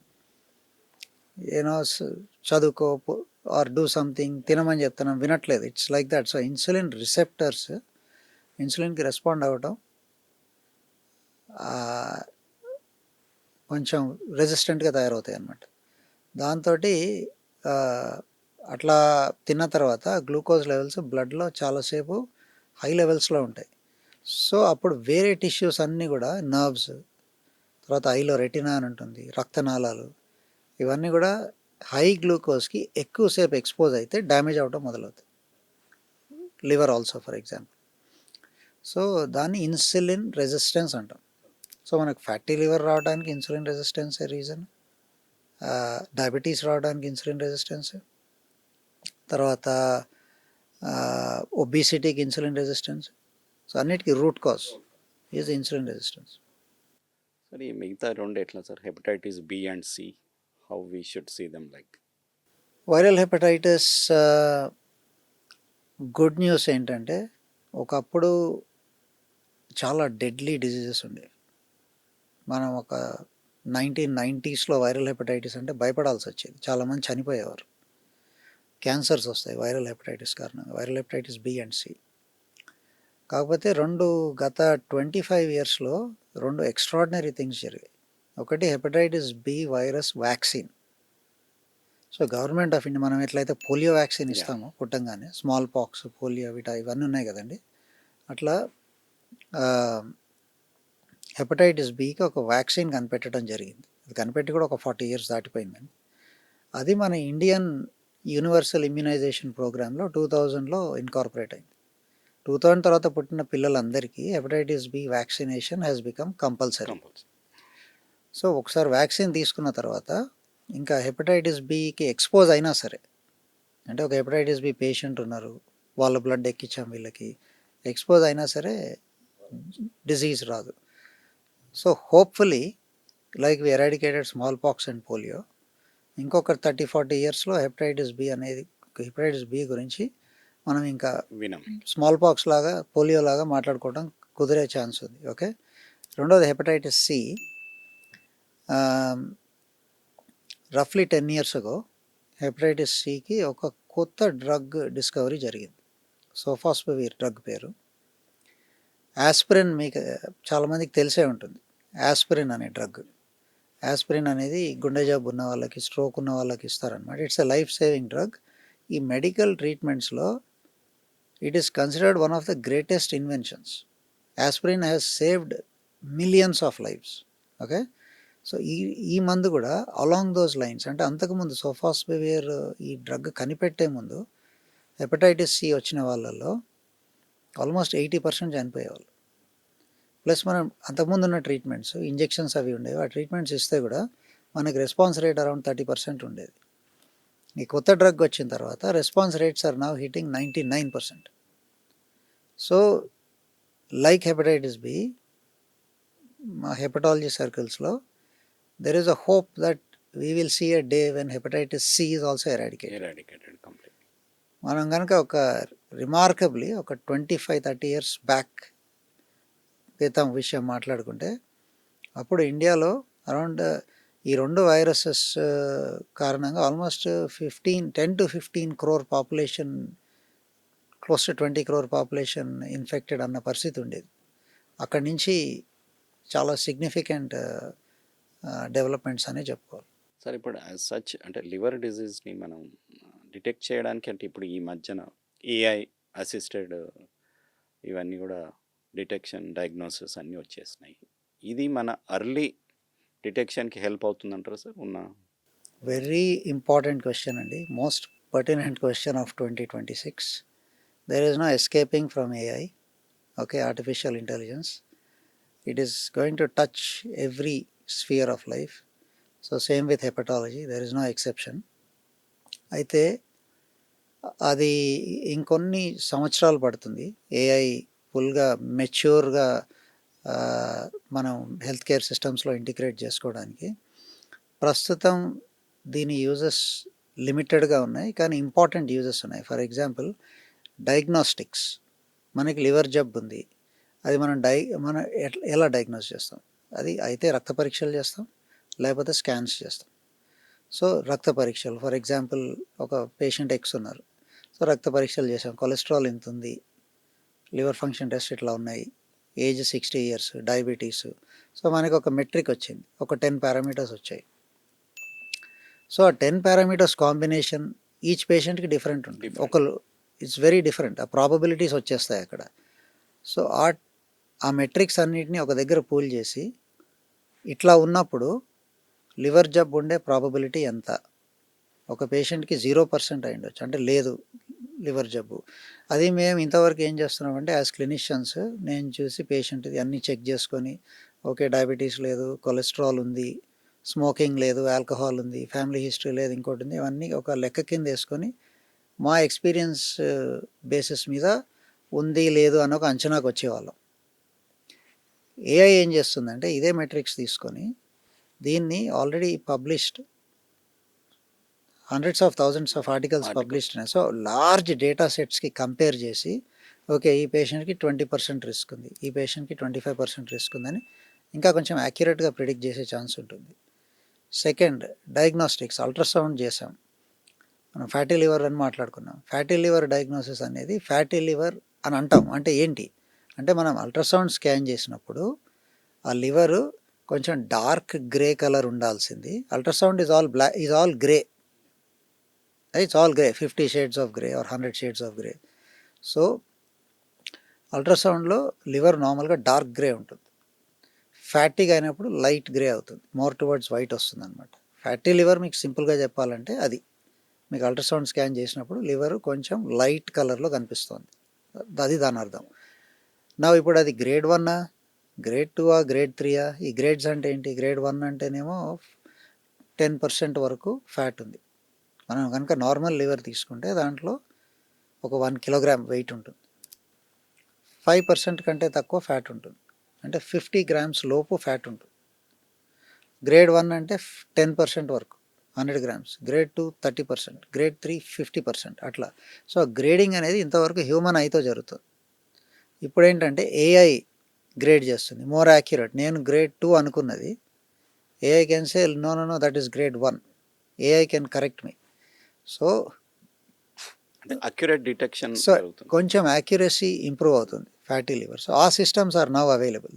ఏనో చదువుకో ఆర్ డూ సంథింగ్, తినమని చెప్తున్నాం, వినట్లేదు. It's like that. So insulin receptors ఇన్సులిన్కి రెస్పాండ్ అవ్వటం కొంచెం రెసిస్టెంట్గా తయారవుతాయి అన్నమాట. దాంతో అట్లా తిన్న తర్వాత గ్లూకోజ్ లెవెల్స్ బ్లడ్లో చాలాసేపు హై లెవెల్స్లో ఉంటాయి. సో అప్పుడు వేరే టిష్యూస్ అన్నీ కూడా, నర్వ్స్, తర్వాత ఐలో రెటినా అని ఉంటుంది, రక్తనాళాలు, ఇవన్నీ కూడా హై గ్లూకోజ్కి ఎక్కువసేపు ఎక్స్పోజ్ అయితే డ్యామేజ్ అవ్వడం మొదలవుతుంది. Liver also for example. So దాన్ని ఇన్సులిన్ రెసిస్టెన్స్ అంటాం. సో మనకు ఫ్యాటీ లివర్ రావడానికి ఇన్సులిన్ రెసిస్టెన్స్ రీజన్, డయాబెటీస్ రావడానికి ఇన్సులిన్ రెసిస్టెన్స్, తర్వాత ఒబిసిటీకి ఇన్సులిన్ రెసిస్టెన్స్. సో అన్నిటికీ root cause is insulin resistance. సరే ఈ మిగతా రెండు ఎట్లా sir, hepatitis B and C, how we should see them like? Viral hepatitis good news ఏంటంటే, ఒకప్పుడు చాలా డెడ్లీ డిజీజెస్ ఉండేవి. మనం ఒక 1990స్లో వైరల్ హెపటైటిస్ అంటే భయపడాల్సి వచ్చేది, చాలామంది చనిపోయేవారు. క్యాన్సర్స్ వస్తాయి వైరల్ హెపటైటిస్ కారణంగా, viral hepatitis B and C. కాకపోతే గత 25 ఇయర్స్లో 2 ఎక్స్ట్రాడినరీ థింగ్స్ జరిగాయి. ఒకటి hepatitis B virus vaccine. So government of India, మనం ఎట్లయితే పోలియో వ్యాక్సిన్ ఇస్తామో పుట్టంగానే, స్మాల్ పాక్స్, పోలియో, ఇవన్నీ ఉన్నాయి కదండి, అట్లా హెపటైటిస్ బికి ఒక వ్యాక్సిన్ కనిపెట్టడం జరిగింది. అది కనిపెట్టి కూడా ఒక 40 ఇయర్స్ దాటిపోయిందని. అది మన ఇండియన్ యూనివర్సల్ ఇమ్యునైజేషన్ ప్రోగ్రాంలో 2000లో ఇన్కార్పొరేట్ అయింది. 2000 తర్వాత పుట్టిన పిల్లలందరికీ hepatitis B vaccination has become compulsory. So ఒకసారి వ్యాక్సిన్ తీసుకున్న తర్వాత ఇంకా హెపటైటిస్ బికి ఎక్స్పోజ్ అయినా సరే, అంటే ఒక హెపటైటిస్ బి పేషెంట్ ఉన్నారు, వాళ్ళ బ్లడ్ ఎక్కించాం వీళ్ళకి, ఎక్స్పోజ్ అయినా సరే డిజీజ్ రాదు. So hopefully like we eradicated smallpox and polio, ఇంకొక 30-40 ఇయర్స్లో హెపటైటిస్ బి గురించి మనం ఇంకా స్మాల్ పాక్స్ లాగా, పోలియో లాగా మాట్లాడుకోవడం కుదిరే ఛాన్స్ ఉంది. ఓకే. రెండోది హెపటైటిస్ సి. రఫ్లీ 10 years ago హెపటైటిస్ సికి ఒక కొత్త డ్రగ్ డిస్కవరీ జరిగింది. సోఫాస్పవిర్ డ్రగ్ పేరు. యాస్పిరిన్ మీకు చాలామందికి తెలిసే ఉంటుంది, యాస్పిరిన్ అనే డ్రగ్. యాస్పిరిన్ అనేది గుండె జబ్బు ఉన్న వాళ్ళకి, స్ట్రోక్ ఉన్న వాళ్ళకి ఇస్తారనమాట. It's a life saving drug. ఈ మెడికల్ ట్రీట్మెంట్స్లో it is considered one of the greatest inventions. Aspirin has saved millions of lifes. Okay. So ఈ మందు కూడా అలాంగ్ దోస్ లైన్స్, అంటే అంతకుముందు సోఫాస్పెవియర్ ఈ డ్రగ్ కనిపెట్టే ముందు హెపటైటిస్ సి వచ్చిన వాళ్ళల్లో ఆల్మోస్ట్ 80% చనిపోయేవాళ్ళు. ప్లస్ మనం అంతకుముందు ఉన్న ట్రీట్మెంట్స్ ఇంజెక్షన్స్ అవి ఉండేవి, ఆ ట్రీట్మెంట్స్ ఇస్తే కూడా మనకి రెస్పాన్స్ రేట్ అరౌండ్ 30% ఉండేది. ఈ కొత్త డ్రగ్ వచ్చిన తర్వాత response rates are now hitting 99%. So like hepatitis B, మా హెపటాలజీ సర్కిల్స్లో there is a hope that we will see a day when hepatitis C is also eradicated. Complete. మనం కనుక ఒక రిమార్కబ్లీ ఒక 25-30 years బ్యాక్ క్రితం విషయం మాట్లాడుకుంటే, అప్పుడు ఇండియాలో అరౌండ్ ఈ 2 వైరసెస్ కారణంగా almost 10 to 15 crore population, close to 20 crore population infected అన్న పరిస్థితి ఉండేది. అక్కడి నుంచి చాలా సిగ్నిఫికెంట్ డెవలప్మెంట్స్ అనే చెప్పుకోవాలి. సార్ ఇప్పుడు యాజ్ సచ్ అంటే లివర్ డిజీజ్ని మనం డిటెక్ట్ చేయడానికి అంటే ఇప్పుడు ఈ మధ్యన ఏఐ అసిస్టెడ్ ఇవన్నీ కూడా డిటెక్షన్ డయాగ్నోసిస్ అన్నీ వచ్చేసినాయి. ఇది మన అర్లీ డిటెక్షన్కి హెల్ప్ అవుతుందంటారా సార్? వెరీ ఇంపార్టెంట్ క్వశ్చన్ అండి, most pertinent question of 2026. There is no escaping from AI. Okay, artificial intelligence, it is going to touch every sphere of life. So same with hepatology, there is no exception. అయితే అది ఇంకొన్ని సంవత్సరాలు పడుతుంది AI ఫుల్గా మెచ్యూర్గా మనం health care సిస్టమ్స్లో integrate చేసుకోవడానికి. ప్రస్తుతం దీని యూజెస్ లిమిటెడ్గా ఉన్నాయి, కానీ ఇంపార్టెంట్ యూజెస్ ఉన్నాయి. ఫర్ ఎగ్జాంపుల్ డయాగ్నోస్టిక్స్, మనకి లివర్ జబ్బు ఉంది, అది మనం ఎలా డయాగ్నోస్ చేస్తాం? అది అయితే రక్త పరీక్షలు చేస్తాం, లేకపోతే స్కాన్స్ చేస్తాం. సో రక్త పరీక్షలు, ఫర్ ఎగ్జాంపుల్ ఒక పేషెంట్ ఎక్స్ ఉన్నారు, సో రక్త పరీక్షలు చేసాం, కొలెస్ట్రాల్ ఎంత ఉంది, లివర్ ఫంక్షన్ టెస్ట్ ఇట్లా ఉన్నాయి, ఏజ్ 60 years, డయాబెటీస్. సో మనకి ఒక మెట్రిక్ వచ్చింది, ఒక 10 పారామీటర్స్ వచ్చాయి. సో ఆ 10 పారామీటర్స్ కాంబినేషన్ ఈచ్ పేషెంట్కి డిఫరెంట్ ఉంటుంది. ఒకరు ఇట్స్ వెరీ డిఫరెంట్, ఆ ప్రాబబిలిటీస్ వచ్చేస్తాయి అక్కడ. సో ఆ మెట్రిక్స్ అన్నిటిని ఒక దగ్గర పూల్ చేసి ఇట్లా ఉన్నప్పుడు లివర్ జబ్బు ఉండే ప్రాబబిలిటీ ఎంత? ఒక పేషెంట్కి 0% అయి ఉండొచ్చు, అంటే లేదు లివర్ జబ్బు. అది మేము ఇంతవరకు ఏం చేస్తున్నామంటే యాజ్ క్లినిషియన్స్ నేను చూసి పేషెంట్ది అన్నీ చెక్ చేసుకొని, ఓకే డయాబెటీస్ లేదు, కొలెస్ట్రాల్ ఉంది, స్మోకింగ్ లేదు, ఆల్కహాల్ ఉంది, ఫ్యామిలీ హిస్టరీ లేదు, ఇంకోటి ఉంది, ఇవన్నీ ఒక లెక్క కింద వేసుకొని మా ఎక్స్పీరియన్స్ బేసిస్ మీద ఉంది లేదు అని ఒక అంచనాకు వచ్చేవాళ్ళం. ఏఐ ఏం చేస్తుందంటే ఇదే మెట్రిక్స్ తీసుకొని దీన్ని already published hundreds of thousands of articles published ఉన్నాయి. సో లార్జ్ డేటా సెట్స్కి కంపేర్ చేసి, ఓకే ఈ పేషెంట్కి 20% రిస్క్ ఉంది, ఈ పేషెంట్కి 25% రిస్క్ ఉందని ఇంకా కొంచెం యాక్యురేట్గా ప్రిడిక్ట్ చేసే ఛాన్స్ ఉంటుంది. సెకండ్, డయాగ్నోస్టిక్స్, అల్ట్రాసౌండ్ చేసాం, మనం ఫ్యాటీ లివర్ అని మాట్లాడుకున్నాం. ఫ్యాటీ లివర్ డయాగ్నోసిస్ అనేది ఫ్యాటీ లివర్ అని అంటాం, అంటే ఏంటి అంటే మనం అల్ట్రాసౌండ్ స్కాన్ చేసినప్పుడు ఆ లివరు కొంచెం డార్క్ గ్రే కలర్ ఉండాల్సింది. Ultrasound is all grey, it's all grey, 50 shades of grey or 100 shades of grey. So అల్ట్రాసౌండ్లో లివర్ నార్మల్గా డార్క్ గ్రే ఉంటుంది, ఫ్యాటీగా అయినప్పుడు లైట్ గ్రే అవుతుంది, మోర్ టువర్డ్స్ వైట్ వస్తుంది అనమాట. ఫ్యాటీ లివర్ మీకు సింపుల్గా చెప్పాలంటే అది మీకు అల్ట్రాసౌండ్ స్కాన్ చేసినప్పుడు లివర్ కొంచెం లైట్ కలర్లో కనిపిస్తుంది, అది దాని అర్థం. నా ఇప్పుడు అది గ్రేడ్ 1, గ్రేడ్ 2, గ్రేడ్ 3? ఈ గ్రేడ్స్ అంటే ఏంటి? గ్రేడ్ 1 అంటేనేమో 10% వరకు ఫ్యాట్ ఉంది. మనం కనుక నార్మల్ లివర్ తీసుకుంటే దాంట్లో ఒక 1 kilogram వెయిట్ ఉంటుంది, 5% కంటే తక్కువ ఫ్యాట్ ఉంటుంది, అంటే 50 grams లోపు ఫ్యాట్ ఉంటుంది. గ్రేడ్ 1 అంటే 10% వరకు 100 grams, గ్రేడ్ 2 30%, గ్రేడ్ 3 50%, అట్లా. సో గ్రేడింగ్ అనేది ఇంతవరకు హ్యూమన్ ఐతో జరుగుతుంది. ఇప్పుడు ఏంటంటే ఏఐ గ్రేడ్ చేస్తుంది, మోర్ యాక్యురేట్. నేను గ్రేడ్ 2 అనుకున్నది AI can say no that is grade 1, AI can correct me. So accurate detection, so కొంచెం యాక్యురసీ ఇంప్రూవ్ అవుతుంది ఫ్యాటీ లివర్. సో ఆ systems are now available,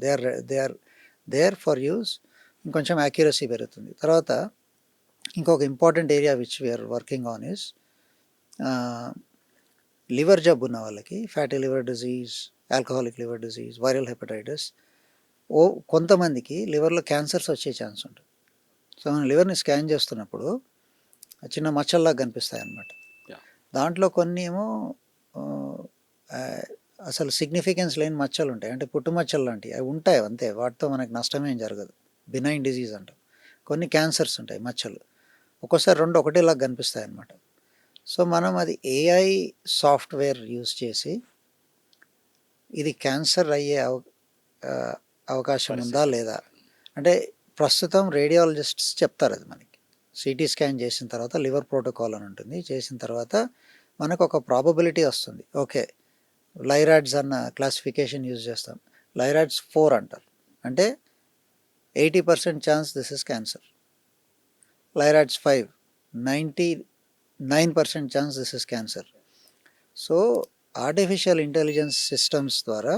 they are there for use. ఇంకొంచెం accuracy పెరుగుతుంది. తర్వాత ఇంకొక important area which we're working on is liver జబ్బు ఉన్న వాళ్ళకి, fatty liver disease, alcoholic liver disease, viral hepatitis, కొంతమందికి లివర్లో క్యాన్సర్స్ వచ్చే ఛాన్స్ ఉంటుంది. సో మనం లివర్ని స్కాన్ చేస్తున్నప్పుడు చిన్న మచ్చల్లాగా కనిపిస్తాయి అన్నమాట. Yeah. దాంట్లో కొన్ని ఏమో అసలు సిగ్నిఫికెన్స్ లేని మచ్చలు ఉంటాయి, అంటే పుట్టు మచ్చలు లాంటివి అవి ఉంటాయి అంతే, వాటితో మనకు నష్టమేం జరగదు, బినైన్ డిజీజ్ అంటాం. కొన్ని క్యాన్సర్స్ ఉంటాయి మచ్చలు, ఒక్కోసారి రెండు ఒకటేలాగా కనిపిస్తాయి అన్నమాట. సో మనం అది ఏఐ సాఫ్ట్వేర్ యూజ్ చేసి ఇది క్యాన్సర్ అయ్యే అవకాశం ఉందా లేదా అంటే ప్రస్తుతం రేడియాలజిస్ట్స్ చెప్తారు అది మనకి. సిటీ స్కాన్ చేసిన తర్వాత లివర్ ప్రోటోకాల్ అని ఉంటుంది, చేసిన తర్వాత మనకు ఒక ప్రాబబిలిటీ వస్తుంది. ఓకే, లైరాడ్స్ అన్న క్లాసిఫికేషన్ యూజ్ చేస్తాం, లైరాడ్స్ 4 అంటారు, అంటే 80% chance this is cancer. LIRADS 5 99% chance this is cancer. So artificial intelligence systems ద్వారా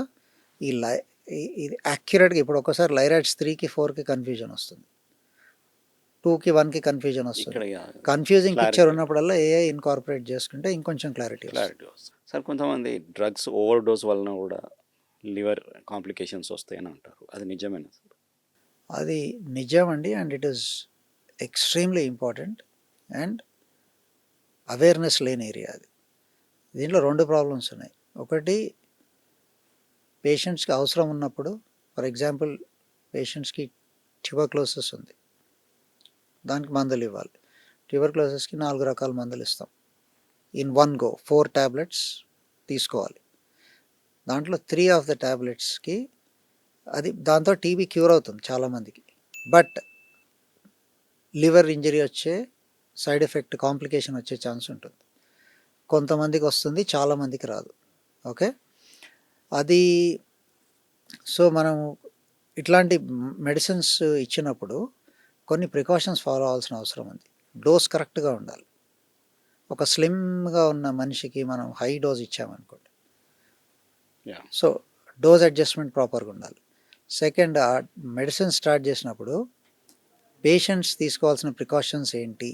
ఇది యాక్యురేట్గా, ఇప్పుడు ఒకసారి లైరాడ్స్ 3కి 4కి కన్ఫ్యూజన్ వస్తుంది, 2కి 1కి కన్ఫ్యూజన్ వస్తుంది. కన్ఫ్యూజింగ్ పిక్చర్ ఉన్నప్పుడల్లా ఏఐ ఇన్కార్పొరేట్ చేసుకుంటే ఇంకొంచెం క్లారిటీ వస్తుంది. సార్ కొంతమంది డ్రగ్స్ ఓవర్ డోస్ వలన కూడా లివర్ కాంప్లికేషన్స్ వస్తాయని అంటారు, అది నిజమేనా సార్? అది నిజం అండి, and it is extremely important and awareness లేని ఏరియా అది. దీంట్లో 2 ప్రాబ్లమ్స్ ఉన్నాయి. ఒకటి, పేషెంట్స్కి అవసరం ఉన్నప్పుడు, ఫర్ ఎగ్జాంపుల్ పేషెంట్స్కి ట్యూబర్క్లోసిస్ ఉంది, దానికి మందులు ఇవ్వాలి. ట్యూబర్క్లోసిస్కి 4 రకాల మందులు ఇస్తాం, ఇన్ 1 go 4 ట్యాబ్లెట్స్ తీసుకోవాలి. దాంట్లో 3 ఆఫ్ ద ట్యాబ్లెట్స్కి అది, దాంతో టీబీ క్యూర్ అవుతుంది చాలామందికి, బట్ లివర్ ఇంజరీ వచ్చే సైడ్ ఎఫెక్ట్ కాంప్లికేషన్ వచ్చే ఛాన్స్ ఉంటుంది. కొంతమందికి వస్తుంది, చాలామందికి రాదు. ఓకే, అది సో మనం ఇట్లాంటి మెడిసిన్స్ ఇచ్చినప్పుడు కొన్ని ప్రికాషన్స్ ఫాలో అవ్వాల్సిన అవసరం ఉంది. డోస్ కరెక్ట్గా ఉండాలి. ఒక స్లిమ్గా ఉన్న మనిషికి మనం హై డోస్ ఇచ్చామనుకోండి, సో డోస్ అడ్జస్ట్మెంట్ ప్రాపర్గా ఉండాలి. సెకండ్, ఆ మెడిసిన్ స్టార్ట్ చేసినప్పుడు పేషెంట్స్ తీసుకోవాల్సిన ప్రికాషన్స్ ఏంటి,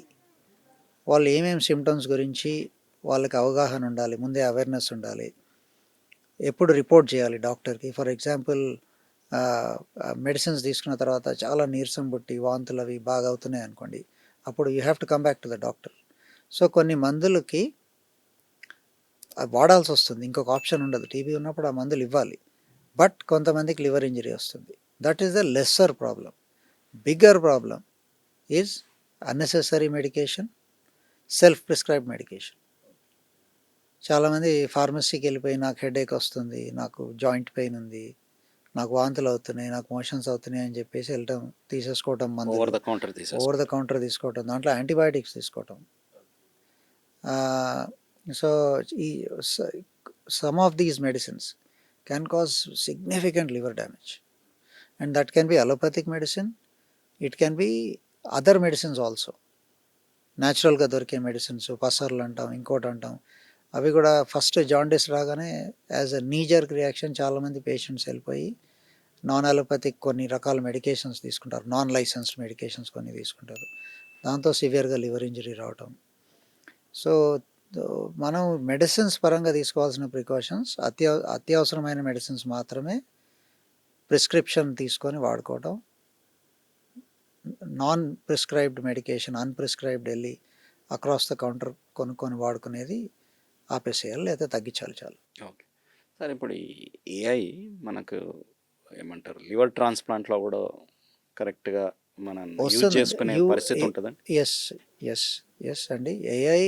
వాళ్ళు ఏమేమి సిమ్టమ్స్ గురించి వాళ్ళకి అవగాహన ఉండాలి, ముందే అవేర్నెస్ ఉండాలి, ఎప్పుడు రిపోర్ట్ చేయాలి డాక్టర్కి. ఫర్ ఎగ్జాంపుల్ మెడిసిన్స్ తీసుకున్న తర్వాత చాలా నీరసం పుట్టి వాంతులు అవి బాగా అవుతున్నాయి అనుకోండి, అప్పుడు you have to come back to the doctor. So కొన్ని మందులకి వాడాల్సి వస్తుంది, ఇంకొక ఆప్షన్ ఉండదు. టీబీ ఉన్నప్పుడు ఆ మందులు ఇవ్వాలి, బట్ కొంతమందికి లివర్ ఇంజరీ వస్తుంది. That is the lesser problem. Bigger problem is unnecessary medication, self prescribed medication. చాలామంది ఫార్మసీకి వెళ్ళిపోయి నాకు హెడేక్ వస్తుంది, నాకు జాయింట్ పెయిన్ ఉంది, నాకు వాంతులు అవుతున్నాయి, నాకు మోషన్స్ అవుతున్నాయి అని చెప్పేసి వెళ్ళటం, తీసేసుకోవటం, మందు ఓవర్ ద కౌంటర్ తీసుకోవటం, దాంట్లో యాంటీబయాటిక్స్ తీసుకోవటం. సో ఈ some of these medicines can cause significant liver damage, and that can be allopathic medicine, it can be other medicines also. న్యాచురల్గా దొరికే మెడిసిన్స్, పసర్లు అంటాం, ఇంకోటి అంటాం, అవి కూడా ఫస్ట్ జాండీస్ రాగానే యాజ్ అ నీజర్క్ రియాక్షన్ చాలామంది పేషెంట్స్ వెళ్ళిపోయి నాన్ అలోపతిక్ కొన్ని రకాల మెడికేషన్స్ తీసుకుంటారు, నాన్ లైసెన్స్డ్ మెడికేషన్స్ కొన్ని తీసుకుంటారు, దాంతో సివియర్గా లివర్ ఇంజరీ రావటం. సో మనం మెడిసిన్స్ పరంగా తీసుకోవాల్సిన ప్రికాషన్స్, అత్యవసరమైన మెడిసిన్స్ మాత్రమే ప్రిస్క్రిప్షన్ తీసుకొని వాడుకోవటం, నాన్ ప్రిస్క్రైబ్డ్ మెడికేషన్, అన్ప్రిస్క్రైబ్డ్ వెళ్ళి అక్రాస్ ద కౌంటర్ కొనుక్కొని వాడుకునేది ఆపేసేయాలి, లేదా తగ్గించాలి చాలు. ఓకే సార్, ఇప్పుడు ఈ ఏఐ మనకు ఏమంటారు లివర్ ట్రాన్స్ప్లాంట్లో కూడా కరెక్ట్గా మనం యూజ్ చేసుకునే పరిస్థితి ఉంటుందండి? ఎస్ అండి, ఏఐ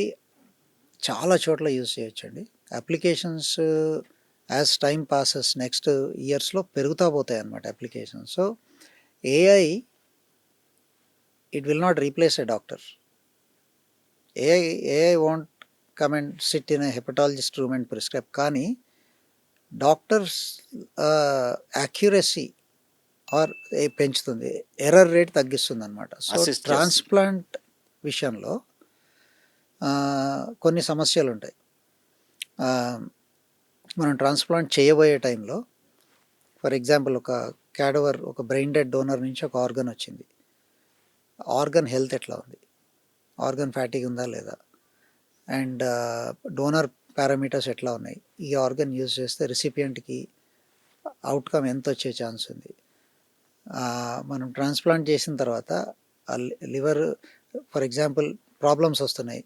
చాలా చోట్ల యూజ్ చేయొచ్చండి. Applications as time passes next ఇయర్స్లో పెరుగుతూ పోతాయి అన్నమాట applications. So AI it will not replace a doctor. AI won't come and SIT in a hepatologist room and prescribe, కానీ డాక్టర్స్ యాక్యురసీ ఆర్ పెంచుతుంది, ఎర్రర్ రేట్ తగ్గిస్తుంది అనమాట. So transplant విషయంలో కొన్ని సమస్యలు ఉంటాయి. మనం ట్రాన్స్ప్లాంట్ చేయబోయే టైంలో, ఫర్ ఎగ్జాంపుల్ ఒక క్యాడవర్, ఒక బ్రెయిన్ డెడ్ డోనర్ నుంచి ఒక ఆర్గన్ వచ్చింది, ఆర్గన్ హెల్త్ ఎట్లా ఉంది, ఆర్గన్ ఫ్యాటీగ్ ఉందా లేదా, అండ్ డోనర్ పారామీటర్స్ ఎట్లా ఉన్నాయి, ఈ ఆర్గన్ యూజ్ చేస్తే రిసిపియంట్కి అవుట్కమ్ ఎంత వచ్చే ఛాన్స్ ఉంది. మనం ట్రాన్స్ప్లాంట్ చేసిన తర్వాత ఆ లివర్ ఫర్ ఎగ్జాంపుల్ ప్రాబ్లమ్స్ వస్తున్నాయి,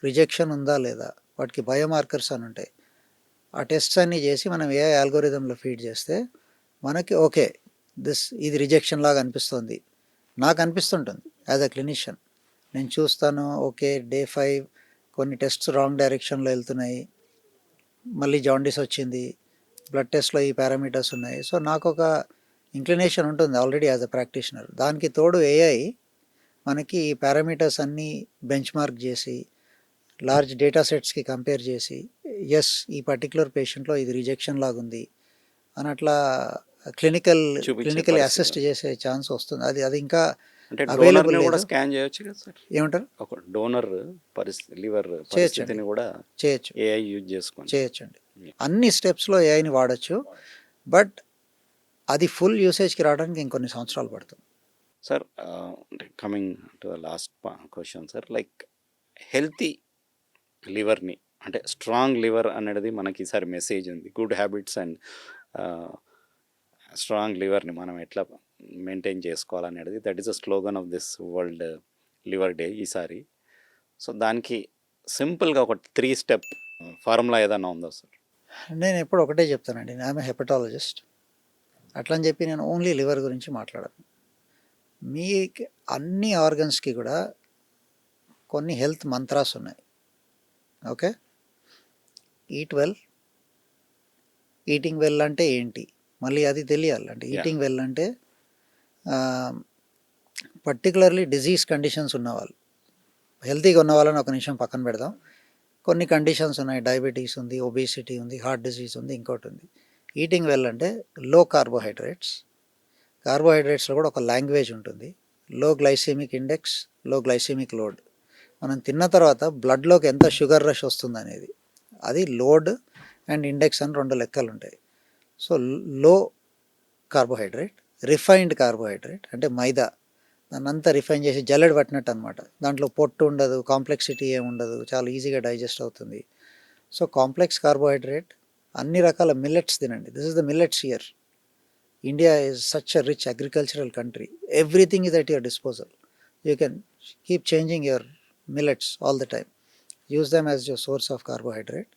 రిజెక్షన్ ఉందా లేదా, వాటికి బయోమార్కర్స్ అని ఉంటాయి. ఆ టెస్ట్స్ అన్నీ చేసి మనం ఏ ఆల్గోరిథంలో ఫీడ్ చేస్తే మనకి ఓకే ఇది రిజెక్షన్ లాగా అనిపిస్తుంది, నాకు అనిపిస్తుంటుంది యాజ్ అ క్లినిషియన్. నేను చూస్తాను ఓకే డే 5 కొన్ని టెస్ట్స్ రాంగ్ డైరెక్షన్లో వెళ్తున్నాయి, మళ్ళీ జాండీస్ వచ్చింది, బ్లడ్ టెస్ట్లో ఈ పారామీటర్స్ ఉన్నాయి. సో నాకు ఒక ఇంక్లినేషన్ ఉంటుంది ఆల్రెడీ యాజ్ అ ప్రాక్టీషనర్. దానికి తోడు ఏఐ మనకి ఈ పారామీటర్స్ అన్నీ బెంచ్ మార్క్ చేసి లార్జ్ డేటా సెట్స్కి కంపేర్ చేసి ఎస్ ఈ పర్టికులర్ పేషెంట్లో ఇది రిజెక్షన్ లాగుంది అని అట్లా చూపించే క్లినికల్ పరిస్థితి అసెస్ట్ చేసే ఛాన్స్ వస్తుంది. అది అది ఇంకా అంటే అవైలబుల్ డోనర్ని కూడా లేదు. స్కాన్ చేయొచ్చు కదా సార్. ఏమంటారు? ఒక డోనర్ లివర్ చేయొచ్చండి, పరిస్థితిని కూడా చేయొచ్చు, ఏఐ యూజ్ చేసుకొని చేయొచ్చండి. అన్ని స్టెప్స్లో ఏఐని వాడచ్చు, బట్ అది ఫుల్ యూసేజ్కి రావడానికి ఇంకొన్ని సంవత్సరాలు పడుతుంది. Sir. Coming to the last question sir, like healthy లివర్ని అంటే స్ట్రాంగ్ లివర్ అనేది మనకి ఈసారి మెసేజ్ ఉంది. గుడ్ హ్యాబిట్స్ అండ్ స్ట్రాంగ్ లివర్ని మనం ఎట్లా మెయింటైన్ చేసుకోవాలనేది that is the slogan of this world liver day ఈసారి. సో దానికి సింపుల్గా ఒక 3 స్టెప్ ఫార్ములా ఏదైనా ఉందా సార్? నేను ఎప్పుడు ఒకటే చెప్తానండి, ఐఎమ్ హెపటాలజిస్ట్. అట్లా అని చెప్పి నేను ఓన్లీ లివర్ గురించి మాట్లాడను. మీ అన్ని ఆర్గన్స్కి కూడా కొన్ని హెల్త్ మంత్రాస్ ఉన్నాయి. Okay, eat well. Eating well అంటే ఏంటి మళ్ళీ అది తెలియాలి. అంటే ఈటింగ్ వెల్ అంటే పర్టికులర్లీ డిజీజ్ కండిషన్స్ ఉన్నవాళ్ళు, హెల్తీగా ఉన్న వాళ్ళని ఒక నిమిషం పక్కన పెడదాం. కొన్ని కండిషన్స్ ఉన్నాయి, డయాబెటీస్ ఉంది, ఒబేసిటీ ఉంది, హార్ట్ డిసీజ్ ఉంది, ఇంకోటి ఉంది. ఈటింగ్ వెల్ అంటే లో కార్బోహైడ్రేట్స్. కార్బోహైడ్రేట్స్లో కూడా ఒక లాంగ్వేజ్ ఉంటుంది, లో గ్లైసెమిక్ ఇండెక్స్, లో గ్లైసెమిక్ లోడ్. మనం తిన్న తర్వాత బ్లడ్లోకి ఎంత షుగర్ రష్ వస్తుంది అనేది, అది లోడ్ అండ్ ఇండెక్స్ అని 2 లెక్కలు ఉంటాయి. సో లో కార్బోహైడ్రేట్, రిఫైన్డ్ కార్బోహైడ్రేట్ అంటే మైదా, దాన్ని అంతా రిఫైన్ చేసి జల్లెడ పట్టినట్టు అనమాట. దాంట్లో పొట్టు ఉండదు, కాంప్లెక్సిటీ ఏమి ఉండదు, చాలా ఈజీగా డైజెస్ట్ అవుతుంది. సో కాంప్లెక్స్ కార్బోహైడ్రేట్, అన్ని రకాల మిల్లెట్స్ తినండి. This is the millets year. India is such a rich agricultural country. Everything is at your disposal. You can keep changing your millets all the time. Use them as your source of carbohydrate.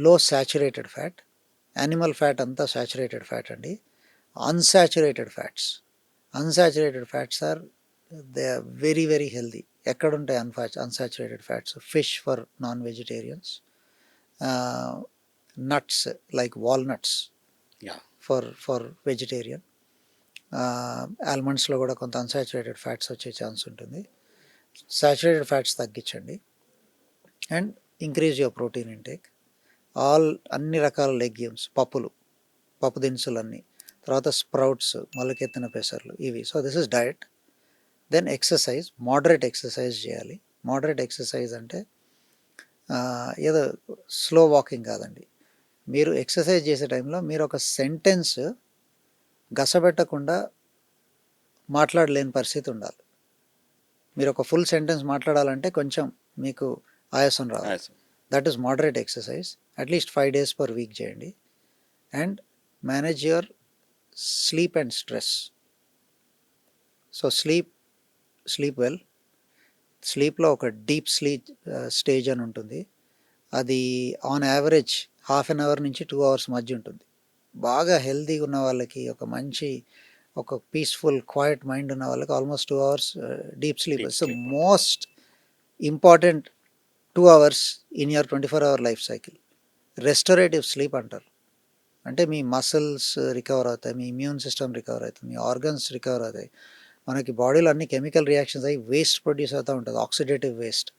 Low saturated fat, animal fat anta saturated fat andi. Unsaturated fats are they are very very healthy. Ekkada untayi unsaturated fats? Fish for non-vegetarians, nuts like walnuts for vegetarian, almonds lo kuda konta unsaturated fats వచ్చే chance ఉంటుంది. Saturated fats తగ్గించండి and increase your protein intake. అన్ని రకాల legumes, పప్పు దినుసులన్నీ, తర్వాత sprouts, మొలకెత్తిన పెసర్లు, ఇవి. So this is diet. Then exercise, moderate exercise చేయాలి. మోడరేట్ ఎక్సర్సైజ్ అంటే ఏదో స్లో వాకింగ్ కాదండి. మీరు ఎక్సర్సైజ్ చేసే టైంలో మీరు ఒక సెంటెన్స్ గసబెట్టకుండా మాట్లాడలేని పరిస్థితి ఉండాలి. మీరు ఒక ఫుల్ సెంటెన్స్ మాట్లాడాలంటే కొంచెం మీకు ఆయాసం రావాలి. That is moderate exercise. At least 5 days per week చేయండి. And manage your sleep and stress. So sleep well. స్లీప్లో ఒక డీప్ స్లీప్ స్టేజ్ అని ఉంటుంది. అది ఆన్ యావరేజ్ 1/2 hour నుంచి 2 hours మధ్య ఉంటుంది. బాగా హెల్తీగా ఉన్న వాళ్ళకి, ఒక పీస్ఫుల్ క్వైట్ మైండ్ ఉన్న వాళ్ళకి almost 2 hours deep sleep. So most important 2 hours in your 24-hour life cycle. Restorative sleep అంటారు. అంటే మీ మసిల్స్ రికవర్ అవుతాయి, మీ ఇమ్యూన్ సిస్టమ్ రికవర్ అవుతుంది, మీ ఆర్గన్స్ రికవర్ అవుతాయి. మనకి బాడీలో అన్ని కెమికల్ రియాక్షన్స్ అయ్యి వేస్ట్ ప్రొడ్యూస్ అవుతూ ఉంటుంది, ఆక్సిడేటివ్ వేస్ట్,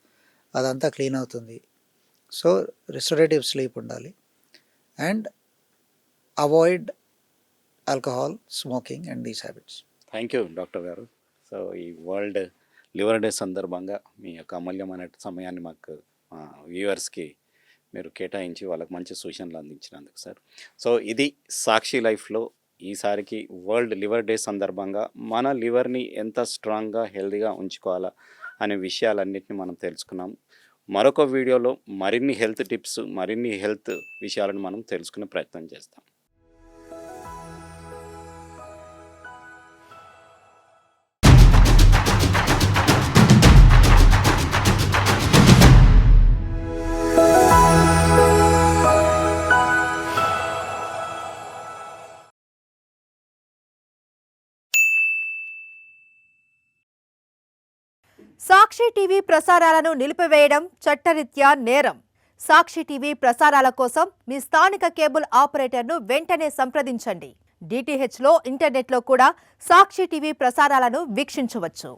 అదంతా క్లీన్ అవుతుంది. సో రెస్టోరేటివ్ స్లీప్ ఉండాలి. And avoid alcohol, smoking and these habits. Thank you doctor గారు. సో ఈ వరల్డ్ లివర్ డే సందర్భంగా మీ యొక్క అమూల్యమైన సమయాన్ని మాకు వ్యూవర్స్కి మీరు కేటాయించి వాళ్ళకి మంచి సూచనలు అందించినందుకు సార్. సో ఇది సాక్షి లైఫ్లో ఈసారికి వరల్డ్ లివర్ డే సందర్భంగా మన లివర్ని ఎంత స్ట్రాంగ్గా హెల్తీగా ఉంచుకోవాలా అనే విషయాలన్నింటినీ మనం తెలుసుకున్నాం. మరొక వీడియోలో మరిన్ని హెల్త్ టిప్స్, మరిన్ని హెల్త్ విషయాలను మనం తెలుసుకునే ప్రయత్నం చేస్తాం. సాక్షి టీవీ ప్రసారాలను నిలిపివేయడం చట్టరీత్యా నేరం. సాక్షి టీవీ ప్రసారాల కోసం మీ స్థానిక కేబుల్ ఆపరేటర్ను వెంటనే సంప్రదించండి. DTHలో ఇంటర్నెట్లో కూడా సాక్షి టీవీ ప్రసారాలను వీక్షించవచ్చు.